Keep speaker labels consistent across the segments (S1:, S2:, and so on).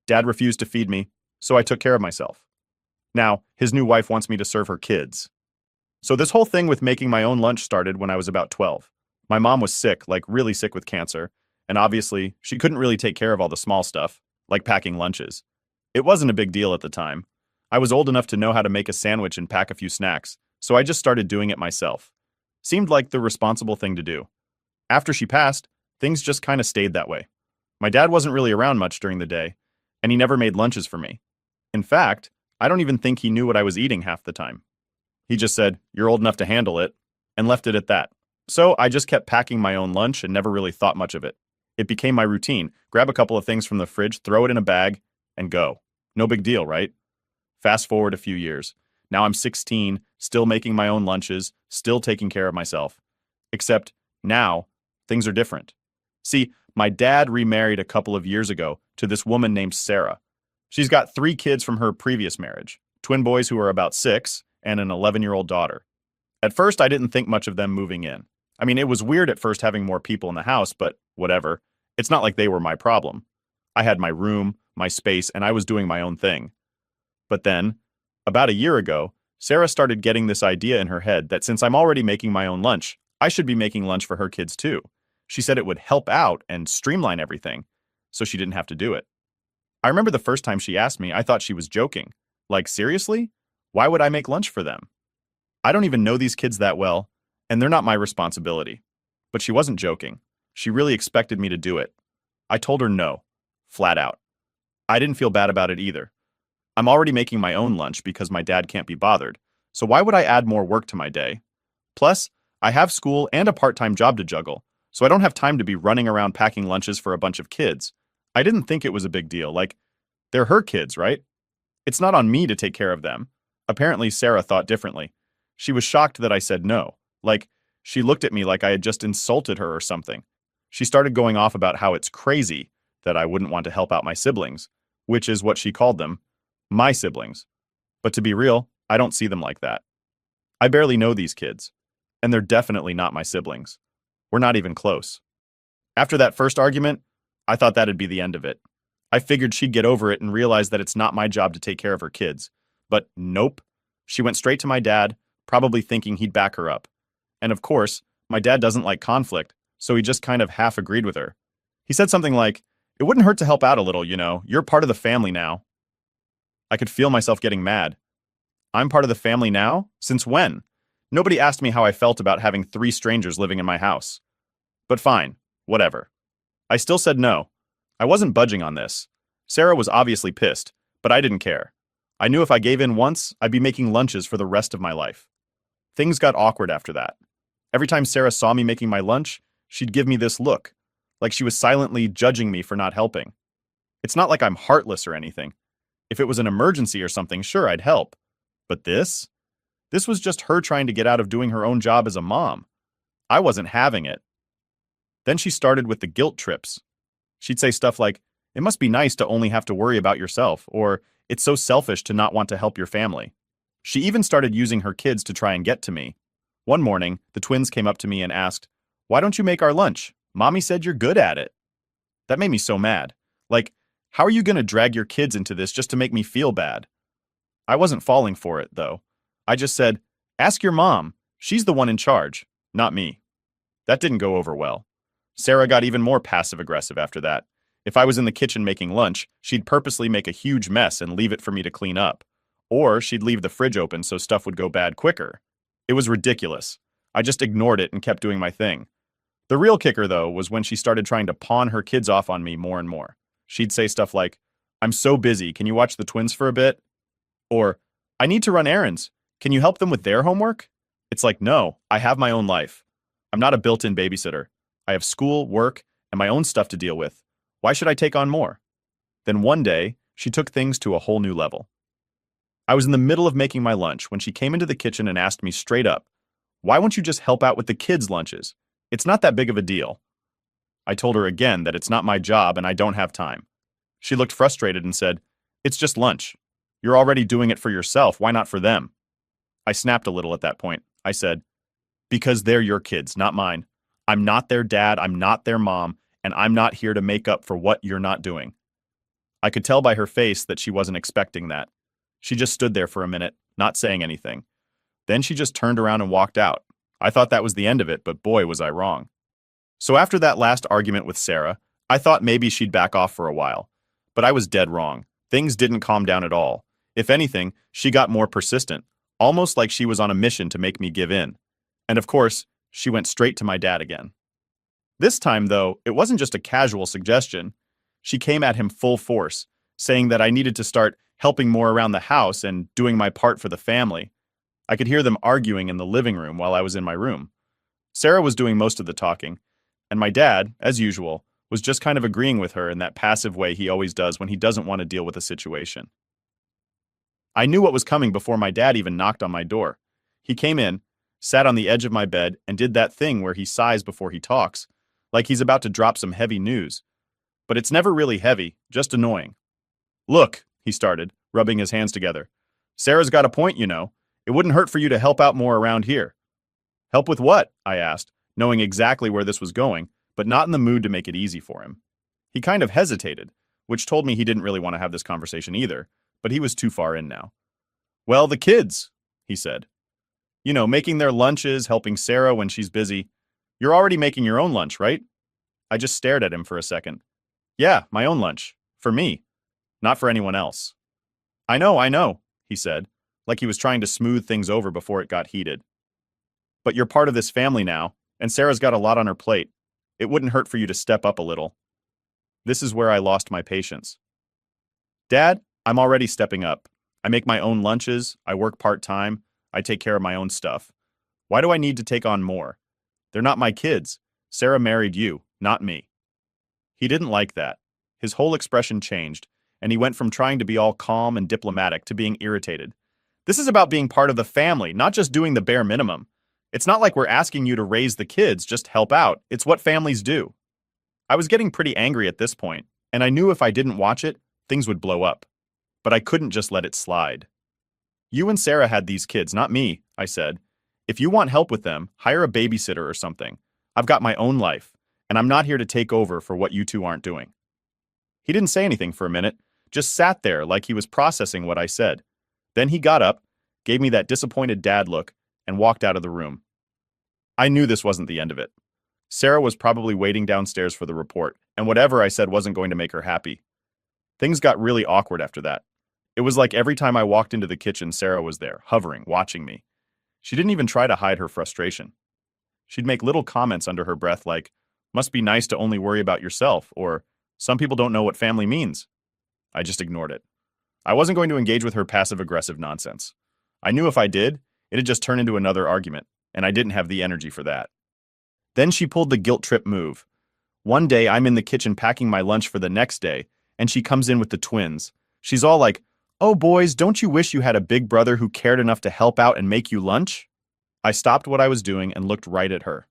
S1: Dad refused to feed me, so I took care of myself. Now, his new wife wants me to serve her kids. So this whole thing with making my own lunch started when I was about 12. My mom was sick, like really sick with cancer, and obviously, she couldn't really take care of all the small stuff, like packing lunches. It wasn't a big deal at the time. I was old enough to know how to make a sandwich and pack a few snacks, so I just started doing it myself. Seemed like the responsible thing to do. After she passed, things just kind of stayed that way. My dad wasn't really around much during the day, and he never made lunches for me. In fact, I don't even think he knew what I was eating half the time. He just said, "You're old enough to handle it," and left it at that. So I just kept packing my own lunch and never really thought much of it. It became my routine. Grab a couple of things from the fridge, throw it in a bag, and go. No big deal, right? Fast forward a few years. Now I'm 16, still making my own lunches, still taking care of myself. Except now, things are different. See, my dad remarried a couple of years ago to this woman named Sarah. She's got 3 kids from her previous marriage, twin boys who are about 6 and an 11-year-old daughter. At first, I didn't think much of them moving in. I mean, it was weird at first having more people in the house, but whatever. It's not like they were my problem. I had my room, my space, and I was doing my own thing. But then, about a year ago, Sarah started getting this idea in her head that since I'm already making my own lunch, I should be making lunch for her kids too. She said it would help out and streamline everything, so she didn't have to do it. I remember the first time she asked me, I thought she was joking. Like, seriously? Why would I make lunch for them? I don't even know these kids that well, and they're not my responsibility. But she wasn't joking. She really expected me to do it. I told her no, flat out. I didn't feel bad about it either. I'm already making my own lunch because my dad can't be bothered, so why would I add more work to my day? Plus, I have school and a part-time job to juggle, so I don't have time to be running around packing lunches for a bunch of kids. I didn't think it was a big deal, like, they're her kids, right? It's not on me to take care of them. Apparently, Sarah thought differently. She was shocked that I said no. Like, she looked at me like I had just insulted her or something. She started going off about how it's crazy that I wouldn't want to help out my siblings, which is what she called them, my siblings. But to be real, I don't see them like that. I barely know these kids, and they're definitely not my siblings. We're not even close. After that first argument, I thought that'd be the end of it. I figured she'd get over it and realize that it's not my job to take care of her kids. But nope. She went straight to my dad, probably thinking he'd back her up. And of course, my dad doesn't like conflict, so he just kind of half agreed with her. He said something like, "It wouldn't hurt to help out a little, you know. You're part of the family now." I could feel myself getting mad. I'm part of the family now? Since when? Nobody asked me how I felt about having 3 strangers living in my house. But fine, whatever. I still said no. I wasn't budging on this. Sarah was obviously pissed, but I didn't care. I knew if I gave in once, I'd be making lunches for the rest of my life. Things got awkward after that. Every time Sarah saw me making my lunch, she'd give me this look, like she was silently judging me for not helping. It's not like I'm heartless or anything. If it was an emergency or something, sure, I'd help. But this? This was just her trying to get out of doing her own job as a mom. I wasn't having it. Then she started with the guilt trips. She'd say stuff like, "It must be nice to only have to worry about yourself," or "It's so selfish to not want to help your family." She even started using her kids to try and get to me. One morning, the twins came up to me and asked, "Why don't you make our lunch? Mommy said you're good at it." That made me so mad. Like, how are you going to drag your kids into this just to make me feel bad? I wasn't falling for it, though. I just said, "Ask your mom. She's the one in charge, not me." That didn't go over well. Sarah got even more passive-aggressive after that. If I was in the kitchen making lunch, she'd purposely make a huge mess and leave it for me to clean up. Or she'd leave the fridge open so stuff would go bad quicker. It was ridiculous. I just ignored it and kept doing my thing. The real kicker, though, was when she started trying to pawn her kids off on me more and more. She'd say stuff like, "I'm so busy, can you watch the twins for a bit?" Or, "I need to run errands. Can you help them with their homework?" It's like, no, I have my own life. I'm not a built-in babysitter. I have school, work, and my own stuff to deal with. Why should I take on more? Then one day, she took things to a whole new level. I was in the middle of making my lunch when she came into the kitchen and asked me straight up, "Why won't you just help out with the kids' lunches? It's not that big of a deal." I told her again that it's not my job and I don't have time. She looked frustrated and said, "It's just lunch. You're already doing it for yourself, why not for them?" I snapped a little at that point. I said, "Because they're your kids, not mine. I'm not their dad, I'm not their mom, and I'm not here to make up for what you're not doing." I could tell by her face that she wasn't expecting that. She just stood there for a minute, not saying anything. Then she just turned around and walked out. I thought that was the end of it, but boy, was I wrong. So after that last argument with Sarah, I thought maybe she'd back off for a while. But I was dead wrong. Things didn't calm down at all. If anything, she got more persistent, almost like she was on a mission to make me give in. And of course, she went straight to my dad again. This time, though, it wasn't just a casual suggestion. She came at him full force, saying that I needed to start helping more around the house and doing my part for the family. I could hear them arguing in the living room while I was in my room. Sarah was doing most of the talking, and my dad, as usual, was just kind of agreeing with her in that passive way he always does when he doesn't want to deal with a situation. I knew what was coming before my dad even knocked on my door. He came in, sat on the edge of my bed, and did that thing where he sighs before he talks, like he's about to drop some heavy news. But it's never really heavy, just annoying. "Look," he started, rubbing his hands together. "Sarah's got a point, you know. It wouldn't hurt for you to help out more around here." "Help with what?" I asked, knowing exactly where this was going, but not in the mood to make it easy for him. He kind of hesitated, which told me he didn't really want to have this conversation either, but he was too far in now. "Well, the kids," he said. "You know, making their lunches, helping Sarah when she's busy. You're already making your own lunch, right?" I just stared at him for a second. "Yeah, my own lunch. For me. Not for anyone else." I know," he said, like he was trying to smooth things over before it got heated. "But you're part of this family now, and Sarah's got a lot on her plate. It wouldn't hurt for you to step up a little." This is where I lost my patience. "Dad, I'm already stepping up. I make my own lunches, I work part-time, I take care of my own stuff. Why do I need to take on more? They're not my kids. Sarah married you, not me." He didn't like that. His whole expression changed, and he went from trying to be all calm and diplomatic to being irritated. "This is about being part of the family, not just doing the bare minimum. It's not like we're asking you to raise the kids, just help out. It's what families do." I was getting pretty angry at this point, and I knew if I didn't watch it, things would blow up. But I couldn't just let it slide. "You and Sarah had these kids, not me," I said. "If you want help with them, hire a babysitter or something. I've got my own life, and I'm not here to take over for what you two aren't doing." He didn't say anything for a minute, just sat there like he was processing what I said. Then he got up, gave me that disappointed dad look, and walked out of the room. I knew this wasn't the end of it. Sarah was probably waiting downstairs for the report, and whatever I said wasn't going to make her happy. Things got really awkward after that. It was like every time I walked into the kitchen, Sarah was there, hovering, watching me. She didn't even try to hide her frustration. She'd make little comments under her breath like, "Must be nice to only worry about yourself," or "Some people don't know what family means." I just ignored it. I wasn't going to engage with her passive-aggressive nonsense. I knew if I did, it'd just turn into another argument, and I didn't have the energy for that. Then she pulled the guilt trip move. One day, I'm in the kitchen packing my lunch for the next day, and she comes in with the twins. She's all like, "Oh boys, don't you wish you had a big brother who cared enough to help out and make you lunch?" I stopped what I was doing and looked right at her.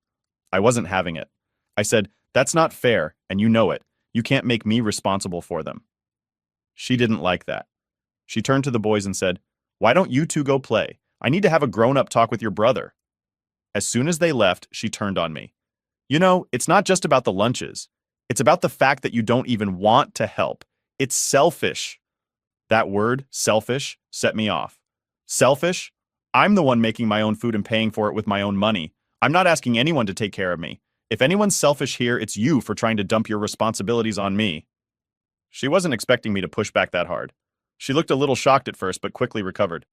S1: I wasn't having it. I said, "That's not fair, and you know it. You can't make me responsible for them." She didn't like that. She turned to the boys and said, "Why don't you two go play? I need to have a grown-up talk with your brother." As soon as they left, she turned on me. "You know, it's not just about the lunches. It's about the fact that you don't even want to help. It's selfish." That word, selfish, set me off. Selfish? I'm the one making my own food and paying for it with my own money. I'm not asking anyone to take care of me. If anyone's selfish here, it's you for trying to dump your responsibilities on me. She wasn't expecting me to push back that hard. She looked a little shocked at first, but quickly recovered.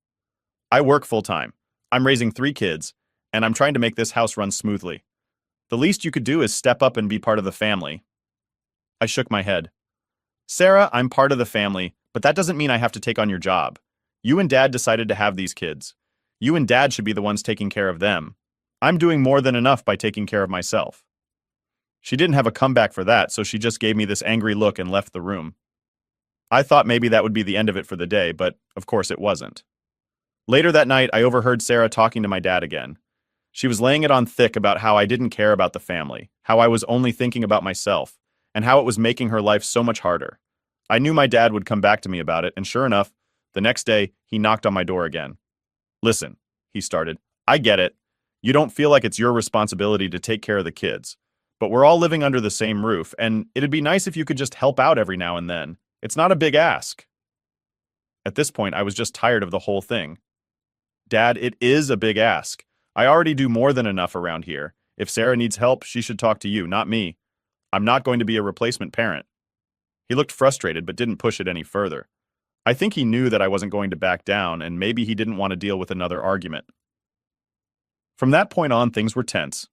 S1: "I work full-time. I'm raising 3 kids, and I'm trying to make this house run smoothly. The least you could do is step up and be part of the family." I shook my head. "Sarah, I'm part of the family, but that doesn't mean I have to take on your job. You and Dad decided to have these kids. You and Dad should be the ones taking care of them. I'm doing more than enough by taking care of myself." She didn't have a comeback for that, so she just gave me this angry look and left the room. I thought maybe that would be the end of it for the day, but of course it wasn't. Later that night, I overheard Sarah talking to my dad again. She was laying it on thick about how I didn't care about the family, how I was only thinking about myself, and how it was making her life so much harder. I knew my dad would come back to me about it, and sure enough, the next day, he knocked on my door again. "Listen," he started, "I get it. You don't feel like it's your responsibility to take care of the kids. But we're all living under the same roof, and it'd be nice if you could just help out every now and then. It's not a big ask. At this point, I was just tired of the whole thing. Dad, it is a big ask. I already do more than enough around here. If Sarah needs help, she should talk to you, not me. I'm not going to be a replacement parent. He looked frustrated but didn't push it any further. I think he knew that I wasn't going to back down, and maybe he didn't want to deal with another argument. From that point on, things were tense.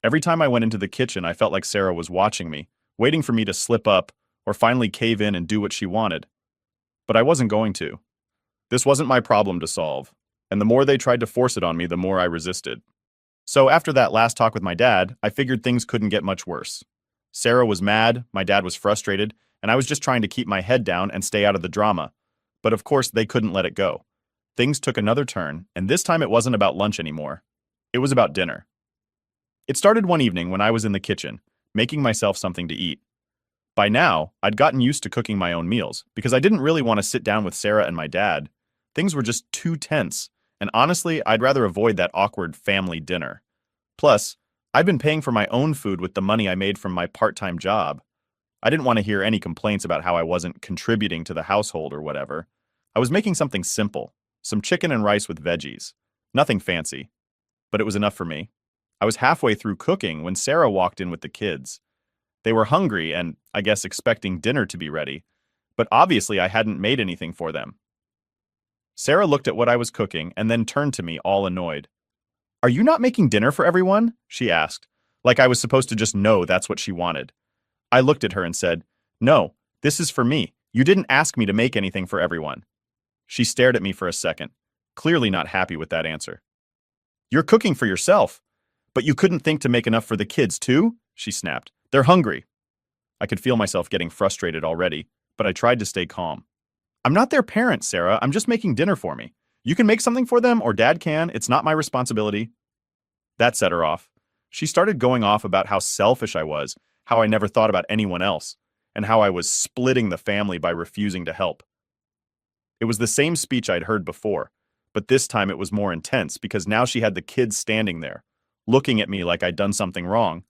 S1: Every time I went into the kitchen, I felt like Sarah was watching me, waiting for me to slip up or finally cave in and do what she wanted. But I wasn't going to. This wasn't my problem to solve, and the more they tried to force it on me, the more I resisted. So after that last talk with my dad, I figured things couldn't get much worse. Sarah was mad, my dad was frustrated, and I was just trying to keep my head down and stay out of the drama. But of course, they couldn't let it go. Things took another turn, and this time it wasn't about lunch anymore. It was about dinner. It started one evening when I was in the kitchen, making myself something to eat. By now, I'd gotten used to cooking my own meals, because I didn't really want to sit down with Sarah and my dad. Things were just too tense, and honestly, I'd rather avoid that awkward family dinner. Plus, I'd been paying for my own food with the money I made from my part-time job. I didn't want to hear any complaints about how I wasn't contributing to the household or whatever. I was making something simple, some chicken and rice with veggies. Nothing fancy, but it was enough for me. I was halfway through cooking when Sarah walked in with the kids. They were hungry and, I guess, expecting dinner to be ready, but obviously I hadn't made anything for them. Sarah looked at what I was cooking and then turned to me all annoyed. "Are you not making dinner for everyone?" she asked, like I was supposed to just know that's what she wanted. I looked at her and said, "No, this is for me. You didn't ask me to make anything for everyone." She stared at me for a second, clearly not happy with that answer. "You're cooking for yourself, but you couldn't think to make enough for the kids too?" she snapped. "They're hungry." I could feel myself getting frustrated already, but I tried to stay calm. "I'm not their parent, Sarah. I'm just making dinner for me. You can make something for them, or Dad can. It's not my responsibility." That set her off. She started going off about how selfish I was, how I never thought about anyone else, and how I was splitting the family by refusing to help. It was the same speech I'd heard before, but this time it was more intense because now she had the kids standing there, looking at me like I'd done something wrong.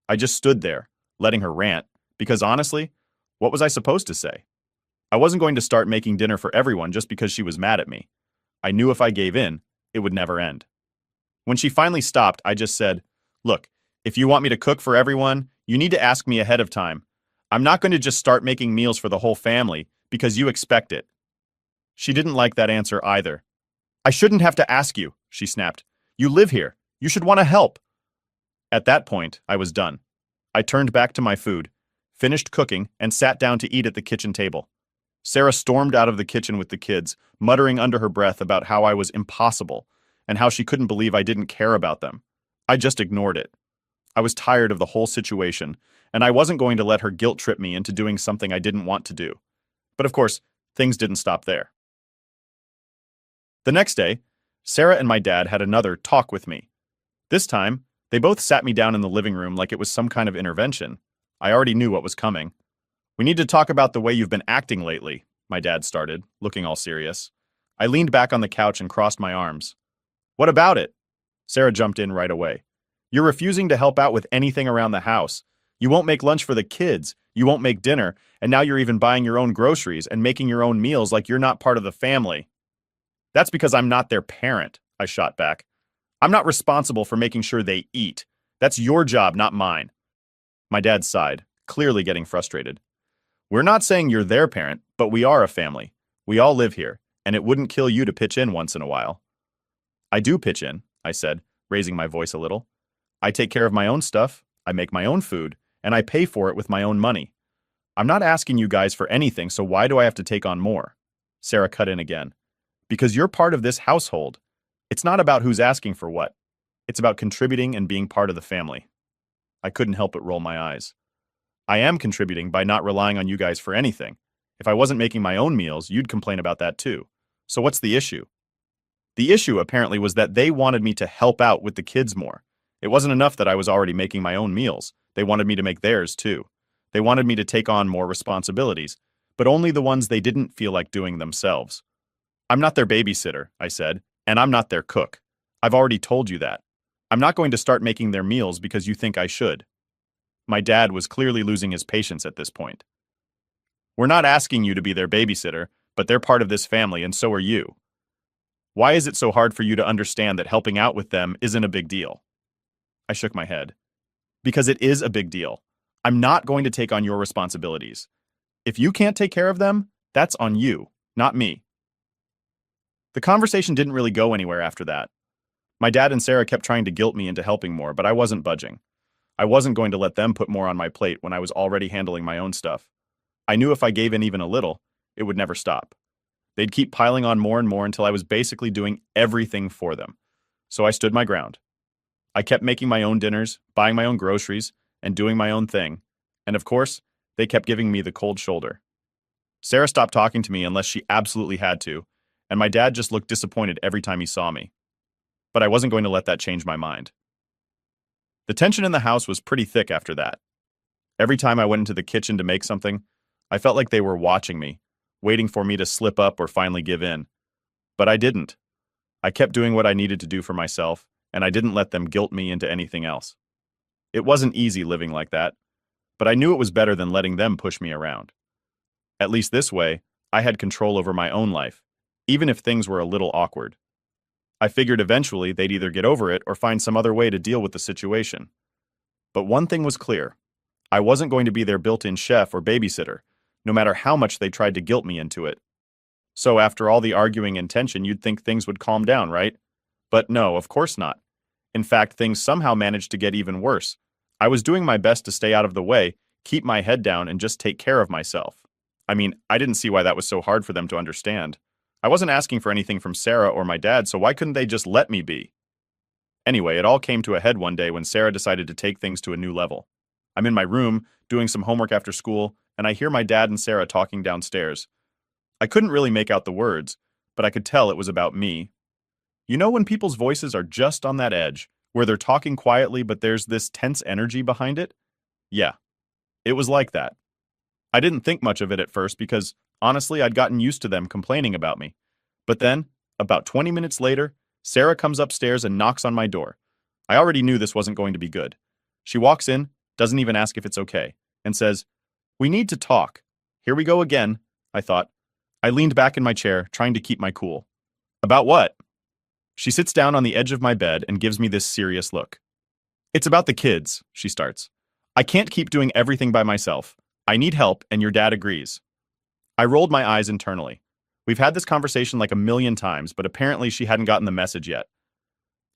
S1: I just stood there, letting her rant, because honestly, what was I supposed to say? I wasn't going to start making dinner for everyone just because she was mad at me. I knew if I gave in, it would never end. When she finally stopped, I just said, "Look, if you want me to cook for everyone, you need to ask me ahead of time. I'm not going to just start making meals for the whole family because you expect it." She didn't like that answer either. "I shouldn't have to ask you," she snapped. "You live here. You should want to help." At that point, I was done. I turned back to my food, finished cooking, and sat down to eat at the kitchen table. Sarah stormed out of the kitchen with the kids, muttering under her breath about how I was impossible and how she couldn't believe I didn't care about them. I just ignored it. I was tired of the whole situation, and I wasn't going to let her guilt trip me into doing something I didn't want to do. But of course, things didn't stop there. The next day, Sarah and my dad had another talk with me. This time, they both sat me down in the living room like it was some kind of intervention. I already knew what was coming. "We need to talk about the way you've been acting lately," my dad started, looking all serious. I leaned back on the couch and crossed my arms. "What about it?" Sarah jumped in right away. "You're refusing to help out with anything around the house. You won't make lunch for the kids, you won't make dinner, and now you're even buying your own groceries and making your own meals like you're not part of the family." "That's because I'm not their parent," I shot back. "I'm not responsible for making sure they eat. That's your job, not mine." My dad sighed, clearly getting frustrated. "We're not saying you're their parent, but we are a family. We all live here, and it wouldn't kill you to pitch in once in a while." "I do pitch in," I said, raising my voice a little. "I take care of my own stuff, I make my own food, and I pay for it with my own money. I'm not asking you guys for anything, so why do I have to take on more?" Sarah cut in again. "Because you're part of this household. It's not about who's asking for what. It's about contributing and being part of the family." I couldn't help but roll my eyes. "I am contributing by not relying on you guys for anything. If I wasn't making my own meals, you'd complain about that too. So what's the issue?" The issue apparently was that they wanted me to help out with the kids more. It wasn't enough that I was already making my own meals. They wanted me to make theirs too. They wanted me to take on more responsibilities, but only the ones they didn't feel like doing themselves. "I'm not their babysitter," I said, "and I'm not their cook. I've already told you that. I'm not going to start making their meals because you think I should." My dad was clearly losing his patience at this point. We're not asking you to be their babysitter, but they're part of this family and so are you. Why is it so hard for you to understand that helping out with them isn't a big deal? I shook my head. Because it is a big deal. I'm not going to take on your responsibilities. If you can't take care of them, that's on you, not me. The conversation didn't really go anywhere after that. My dad and Sarah kept trying to guilt me into helping more, but I wasn't budging. I wasn't going to let them put more on my plate when I was already handling my own stuff. I knew if I gave in even a little, it would never stop. They'd keep piling on more and more until I was basically doing everything for them. So I stood my ground. I kept making my own dinners, buying my own groceries, and doing my own thing. And of course, they kept giving me the cold shoulder. Sarah stopped talking to me unless she absolutely had to, and my dad just looked disappointed every time he saw me. But I wasn't going to let that change my mind. The tension in the house was pretty thick after that. Every time I went into the kitchen to make something, I felt like they were watching me, waiting for me to slip up or finally give in. But I didn't. I kept doing what I needed to do for myself, and I didn't let them guilt me into anything else. It wasn't easy living like that, but I knew it was better than letting them push me around. At least this way, I had control over my own life, even if things were a little awkward. I figured eventually they'd either get over it or find some other way to deal with the situation. But one thing was clear. I wasn't going to be their built-in chef or babysitter, no matter how much they tried to guilt me into it. So after all the arguing and tension, you'd think things would calm down, right? But no, of course not. In fact, things somehow managed to get even worse. I was doing my best to stay out of the way, keep my head down, and just take care of myself. I mean, I didn't see why that was so hard for them to understand. I wasn't asking for anything from Sarah or my dad, so why couldn't they just let me be? Anyway, it all came to a head one day when Sarah decided to take things to a new level. I'm in my room, doing some homework after school, and I hear my dad and Sarah talking downstairs. I couldn't really make out the words, but I could tell it was about me. You know when people's voices are just on that edge, where they're talking quietly but there's this tense energy behind it? Yeah, it was like that. I didn't think much of it at first because, honestly, I'd gotten used to them complaining about me. But then, about 20 minutes later, Sarah comes upstairs and knocks on my door. I already knew this wasn't going to be good. She walks in, doesn't even ask if it's okay, and says, "We need to talk." Here we go again, I thought. I leaned back in my chair, trying to keep my cool. About what? She sits down on the edge of my bed and gives me this serious look. It's about the kids, she starts. I can't keep doing everything by myself. I need help, and your dad agrees. I rolled my eyes internally. We've had this conversation like a million times, but apparently she hadn't gotten the message yet.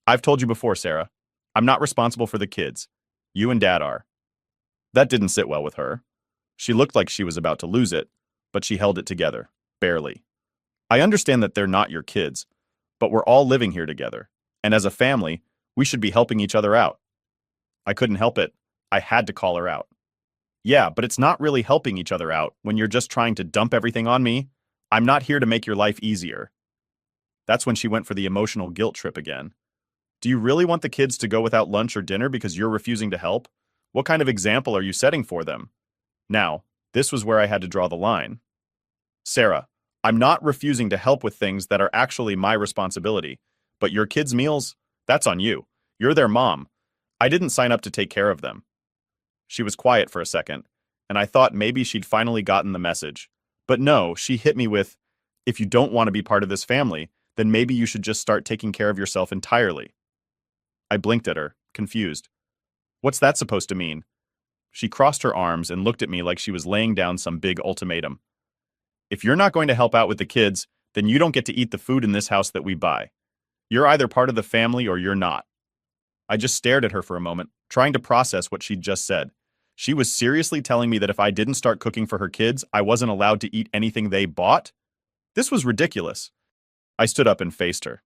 S1: I've told you before, Sarah. I'm not responsible for the kids. You and Dad are. That didn't sit well with her. She looked like she was about to lose it, but she held it together, barely. I understand that they're not your kids, but we're all living here together, and as a family, we should be helping each other out. I couldn't help it. I had to call her out. Yeah, but it's not really helping each other out when you're just trying to dump everything on me. I'm not here to make your life easier. That's when she went for the emotional guilt trip again. Do you really want the kids to go without lunch or dinner because you're refusing to help? What kind of example are you setting for them? Now, this was where I had to draw the line. Sarah, I'm not refusing to help with things that are actually my responsibility, but your kids' meals, that's on you. You're their mom. I didn't sign up to take care of them. She was quiet for a second, and I thought maybe she'd finally gotten the message. But no, she hit me with, if you don't want to be part of this family, then maybe you should just start taking care of yourself entirely. I blinked at her, confused. What's that supposed to mean? She crossed her arms and looked at me like she was laying down some big ultimatum. If you're not going to help out with the kids, then you don't get to eat the food in this house that we buy. You're either part of the family or you're not. I just stared at her for a moment, trying to process what she'd just said. She was seriously telling me that if I didn't start cooking for her kids, I wasn't allowed to eat anything they bought? This was ridiculous. I stood up and faced her.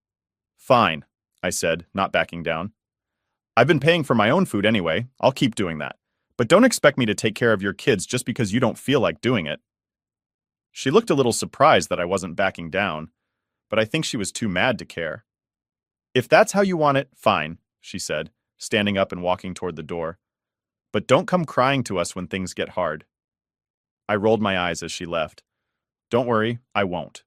S1: Fine, I said, not backing down. I've been paying for my own food anyway. I'll keep doing that. But don't expect me to take care of your kids just because you don't feel like doing it. She looked a little surprised that I wasn't backing down, but I think she was too mad to care. If that's how you want it, fine, she said, standing up and walking toward the door. But don't come crying to us when things get hard. I rolled my eyes as she left. Don't worry, I won't.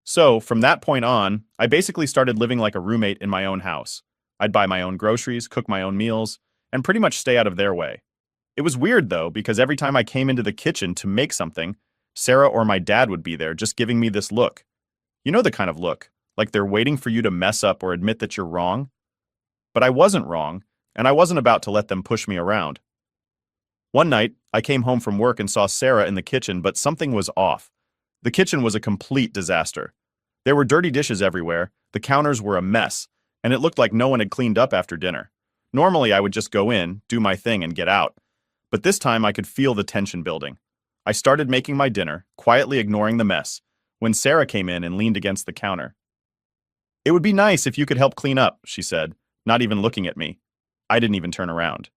S1: So, from that point on, I basically started living like a roommate in my own house. I'd buy my own groceries, cook my own meals, and pretty much stay out of their way. It was weird, though, because every time I came into the kitchen to make something, Sarah or my dad would be there just giving me this look. You know the kind of look, like they're waiting for you to mess up or admit that you're wrong. But I wasn't wrong, and I wasn't about to let them push me around. One night, I came home from work and saw Sarah in the kitchen, but something was off. The kitchen was a complete disaster. There were dirty dishes everywhere, the counters were a mess, and it looked like no one had cleaned up after dinner. Normally, I would just go in, do my thing, and get out. But this time, I could feel the tension building. I started making my dinner, quietly ignoring the mess, when Sarah came in and leaned against the counter. "It would be nice if you could help clean up," she said, not even looking at me. I didn't even turn around.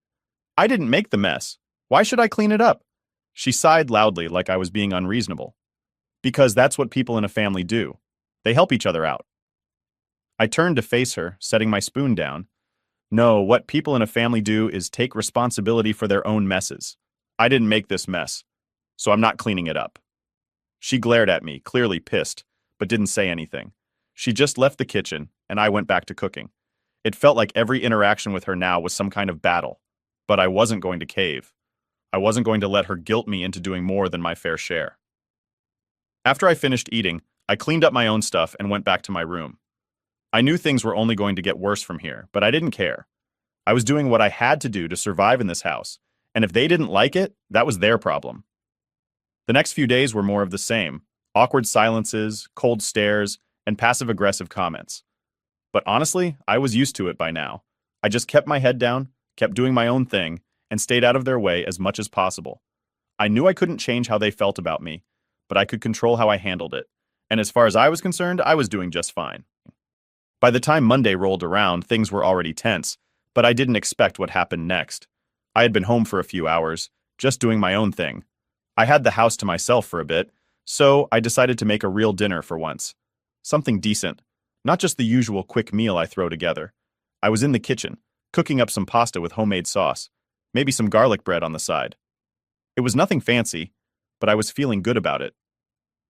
S1: "I didn't make the mess. Why should I clean it up?" She sighed loudly like I was being unreasonable. "Because that's what people in a family do. They help each other out." I turned to face her, setting my spoon down. "No, what people in a family do is take responsibility for their own messes. I didn't make this mess, so I'm not cleaning it up." She glared at me, clearly pissed, but didn't say anything. She just left the kitchen, and I went back to cooking. It felt like every interaction with her now was some kind of battle, but I wasn't going to cave. I wasn't going to let her guilt me into doing more than my fair share. After I finished eating, I cleaned up my own stuff and went back to my room. I knew things were only going to get worse from here, but I didn't care. I was doing what I had to do to survive in this house, and if they didn't like it, that was their problem. The next few days were more of the same: awkward silences, cold stares, and passive-aggressive comments. But honestly, I was used to it by now. I just kept my head down, kept doing my own thing, and stayed out of their way as much as possible. I knew I couldn't change how they felt about me, but I could control how I handled it. And as far as I was concerned, I was doing just fine. By the time Monday rolled around, things were already tense, but I didn't expect what happened next. I had been home for a few hours, just doing my own thing. I had the house to myself for a bit, so I decided to make a real dinner for once. Something decent, not just the usual quick meal I throw together. I was in the kitchen, cooking up some pasta with homemade sauce, maybe some garlic bread on the side. It was nothing fancy, but I was feeling good about it.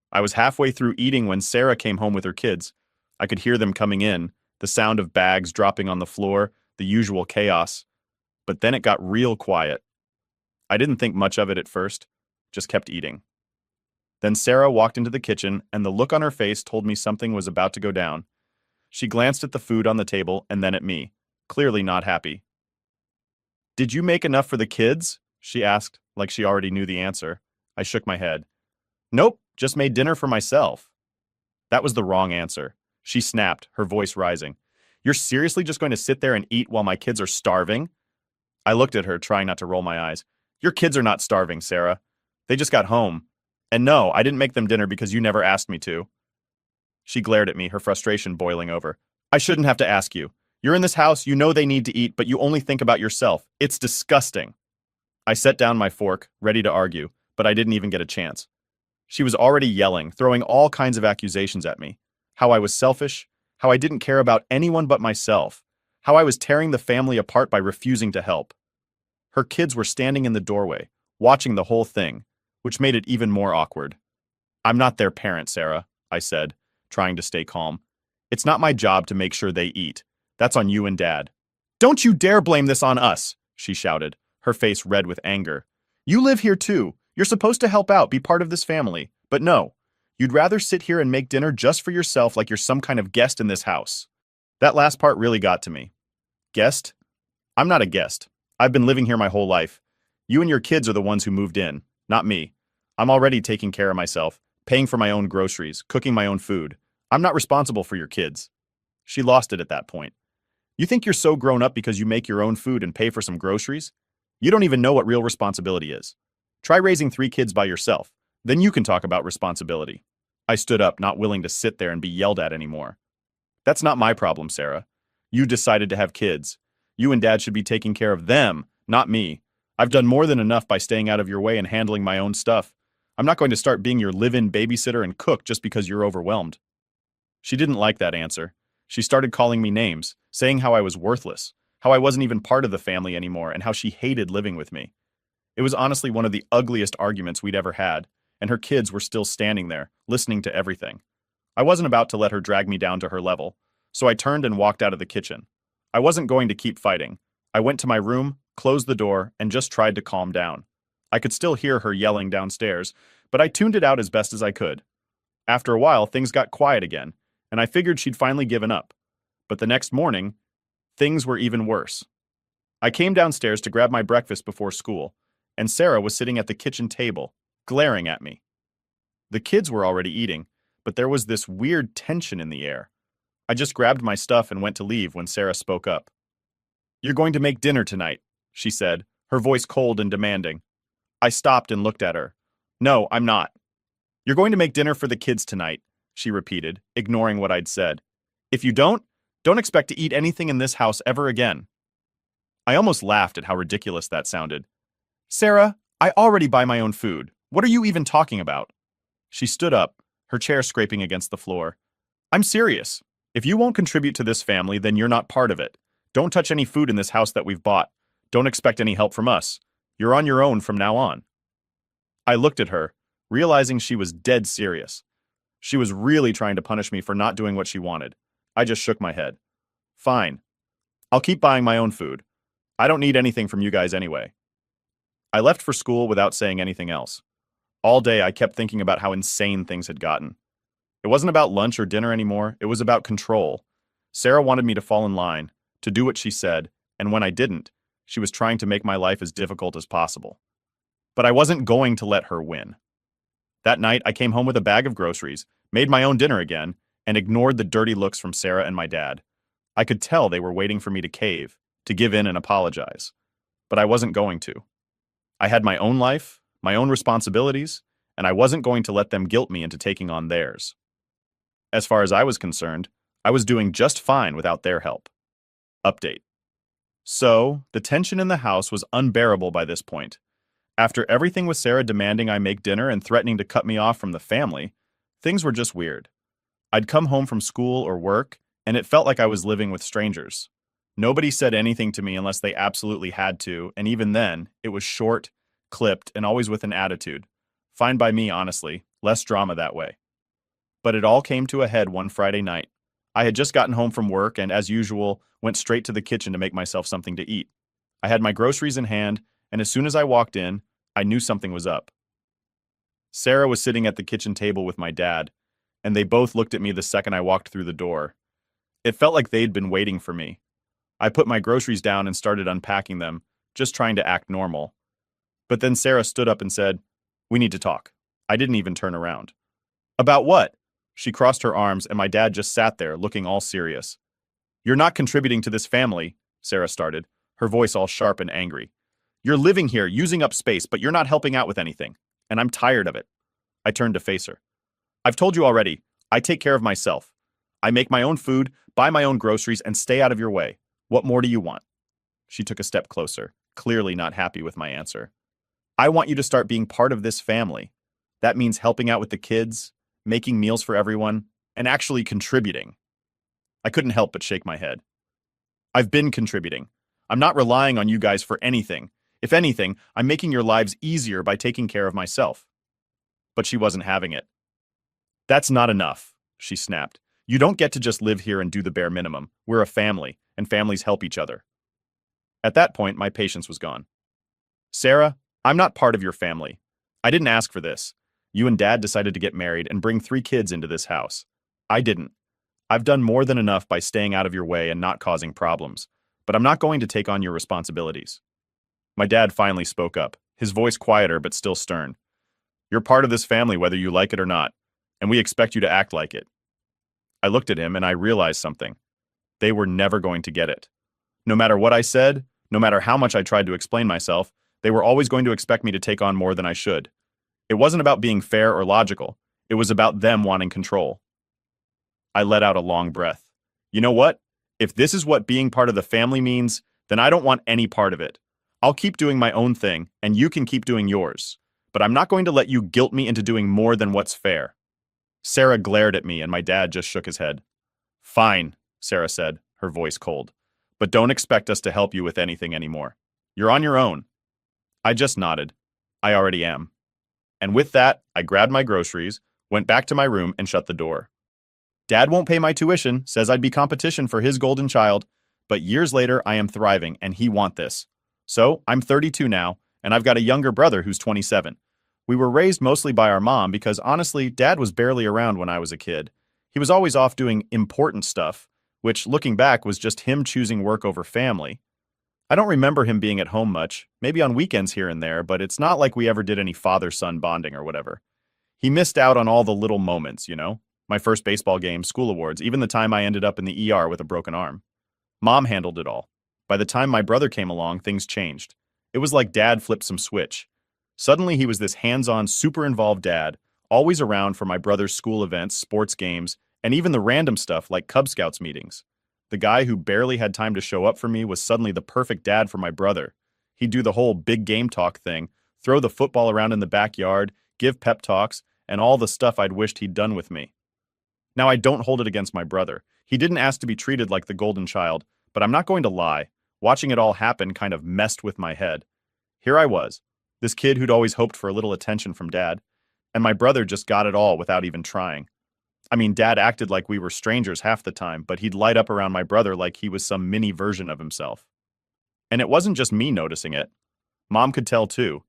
S1: I was halfway through eating when Sarah came home with her kids. I could hear them coming in, the sound of bags dropping on the floor, the usual chaos. But then it got real quiet. I didn't think much of it at first, just kept eating. Then Sarah walked into the kitchen, and the look on her face told me something was about to go down. She glanced at the food on the table and then at me, clearly not happy. "Did you make enough for the kids?" she asked, like she already knew the answer. I shook my head. "Nope, just made dinner for myself." That was the wrong answer. She snapped, her voice rising. "You're seriously just going to sit there and eat while my kids are starving?" I looked at her, trying not to roll my eyes. "Your kids are not starving, Sarah. They just got home. And no, I didn't make them dinner because you never asked me to." She glared at me, her frustration boiling over. "I shouldn't have to ask you. You're in this house, you know they need to eat, but you only think about yourself. It's disgusting." I set down my fork, ready to argue, but I didn't even get a chance. She was already yelling, throwing all kinds of accusations at me. How I was selfish, how I didn't care about anyone but myself, how I was tearing the family apart by refusing to help. Her kids were standing in the doorway, watching the whole thing, which made it even more awkward. "I'm not their parent, Sarah," I said, trying to stay calm. "It's not my job to make sure they eat. That's on you and Dad." "Don't you dare blame this on us," she shouted, her face red with anger. "You live here too. You're supposed to help out, be part of this family. But no, you'd rather sit here and make dinner just for yourself like you're some kind of guest in this house." That last part really got to me. Guest? I'm not a guest. I've been living here my whole life. You and your kids are the ones who moved in, not me. I'm already taking care of myself, paying for my own groceries, cooking my own food. I'm not responsible for your kids. She lost it at that point. You think you're so grown up because you make your own food and pay for some groceries? You don't even know what real responsibility is. Try raising 3 kids by yourself. Then you can talk about responsibility. I stood up, not willing to sit there and be yelled at anymore. That's not my problem, Sarah. You decided to have kids. You and Dad should be taking care of them, not me. I've done more than enough by staying out of your way and handling my own stuff. I'm not going to start being your live-in babysitter and cook just because you're overwhelmed. She didn't like that answer. She started calling me names, saying how I was worthless, how I wasn't even part of the family anymore, and how she hated living with me. It was honestly one of the ugliest arguments we'd ever had, and her kids were still standing there, listening to everything. I wasn't about to let her drag me down to her level, so I turned and walked out of the kitchen. I wasn't going to keep fighting. I went to my room, closed the door, and just tried to calm down. I could still hear her yelling downstairs, but I tuned it out as best as I could. After a while, things got quiet again, and I figured she'd finally given up. But the next morning, things were even worse. I came downstairs to grab my breakfast before school, and Sarah was sitting at the kitchen table, glaring at me. The kids were already eating, but there was this weird tension in the air. I just grabbed my stuff and went to leave when Sarah spoke up. "You're going to make dinner tonight," she said, her voice cold and demanding. I stopped and looked at her. "No, I'm not." "You're going to make dinner for the kids tonight," she repeated, ignoring what I'd said. "If you don't expect to eat anything in this house ever again." I almost laughed at how ridiculous that sounded. "Sarah, I already buy my own food. What are you even talking about?" She stood up, her chair scraping against the floor. "I'm serious. If you won't contribute to this family, then you're not part of it. Don't touch any food in this house that we've bought. Don't expect any help from us. You're on your own from now on." I looked at her, realizing she was dead serious. She was really trying to punish me for not doing what she wanted. I just shook my head. "Fine. I'll keep buying my own food. I don't need anything from you guys anyway." I left for school without saying anything else. All day I kept thinking about how insane things had gotten. It wasn't about lunch or dinner anymore, it was about control. Sarah wanted me to fall in line, to do what she said, and when I didn't, she was trying to make my life as difficult as possible. But I wasn't going to let her win. That night, I came home with a bag of groceries, made my own dinner again, and ignored the dirty looks from Sarah and my dad. I could tell they were waiting for me to cave, to give in and apologize. But I wasn't going to. I had my own life, my own responsibilities, and I wasn't going to let them guilt me into taking on theirs. As far as I was concerned, I was doing just fine without their help. Update. So, the tension in the house was unbearable by this point. After everything with Sarah demanding I make dinner and threatening to cut me off from the family, things were just weird. I'd come home from school or work, and it felt like I was living with strangers. Nobody said anything to me unless they absolutely had to, and even then, it was short, clipped, and always with an attitude. Fine by me, honestly. Less drama that way. But it all came to a head one Friday night. I had just gotten home from work and, as usual, went straight to the kitchen to make myself something to eat. I had my groceries in hand, and as soon as I walked in, I knew something was up. Sarah was sitting at the kitchen table with my dad, and they both looked at me the second I walked through the door. It felt like they'd been waiting for me. I put my groceries down and started unpacking them, just trying to act normal. But then Sarah stood up and said, "We need to talk." I didn't even turn around. "About what?" She crossed her arms, and my dad just sat there, looking all serious. "You're not contributing to this family," Sarah started, her voice all sharp and angry. "You're living here, using up space, but you're not helping out with anything. And I'm tired of it." I turned to face her. "I've told you already, I take care of myself. I make my own food, buy my own groceries, and stay out of your way. What more do you want?" She took a step closer, clearly not happy with my answer. "I want you to start being part of this family. That means helping out with the kids, making meals for everyone, and actually contributing." I couldn't help but shake my head. "I've been contributing. I'm not relying on you guys for anything. If anything, I'm making your lives easier by taking care of myself." But she wasn't having it. "That's not enough," she snapped. "You don't get to just live here and do the bare minimum. We're a family, and families help each other." At that point, my patience was gone. "Sarah, I'm not part of your family. I didn't ask for this. You and Dad decided to get married and bring 3 kids into this house. I didn't. I've done more than enough by staying out of your way and not causing problems, but I'm not going to take on your responsibilities." My dad finally spoke up, his voice quieter but still stern. "You're part of this family whether you like it or not, and we expect you to act like it." I looked at him and I realized something. They were never going to get it. No matter what I said, no matter how much I tried to explain myself, they were always going to expect me to take on more than I should. It wasn't about being fair or logical. It was about them wanting control. I let out a long breath. You know what? If this is what being part of the family means, then I don't want any part of it. I'll keep doing my own thing, and you can keep doing yours. But I'm not going to let you guilt me into doing more than what's fair. Sarah glared at me, and my dad just shook his head. "Fine," Sarah said, her voice cold. "But don't expect us to help you with anything anymore. You're on your own." I just nodded. I already am. And with that, I grabbed my groceries, went back to my room, and shut the door. Dad won't pay my tuition, says I'd be competition for his golden child, but years later I am thriving, and he want this. So, I'm 32 now, and I've got a younger brother who's 27. We were raised mostly by our mom because honestly, dad was barely around when I was a kid. He was always off doing important stuff, which looking back was just him choosing work over family. I don't remember him being at home much, maybe on weekends here and there, but it's not like we ever did any father-son bonding or whatever. He missed out on all the little moments, you know? My first baseball game, school awards, even the time I ended up in the ER with a broken arm. Mom handled it all. By the time my brother came along, things changed. It was like dad flipped some switch. Suddenly he was this hands-on, super involved dad, always around for my brother's school events, sports games, and even the random stuff like Cub Scouts meetings. The guy who barely had time to show up for me was suddenly the perfect dad for my brother. He'd do the whole big game talk thing, throw the football around in the backyard, give pep talks, and all the stuff I'd wished he'd done with me. Now, I don't hold it against my brother. He didn't ask to be treated like the golden child, but I'm not going to lie. Watching it all happen kind of messed with my head. Here I was, this kid who'd always hoped for a little attention from dad, and my brother just got it all without even trying. I mean, dad acted like we were strangers half the time, but he'd light up around my brother like he was some mini version of himself. And it wasn't just me noticing it. Mom could tell too.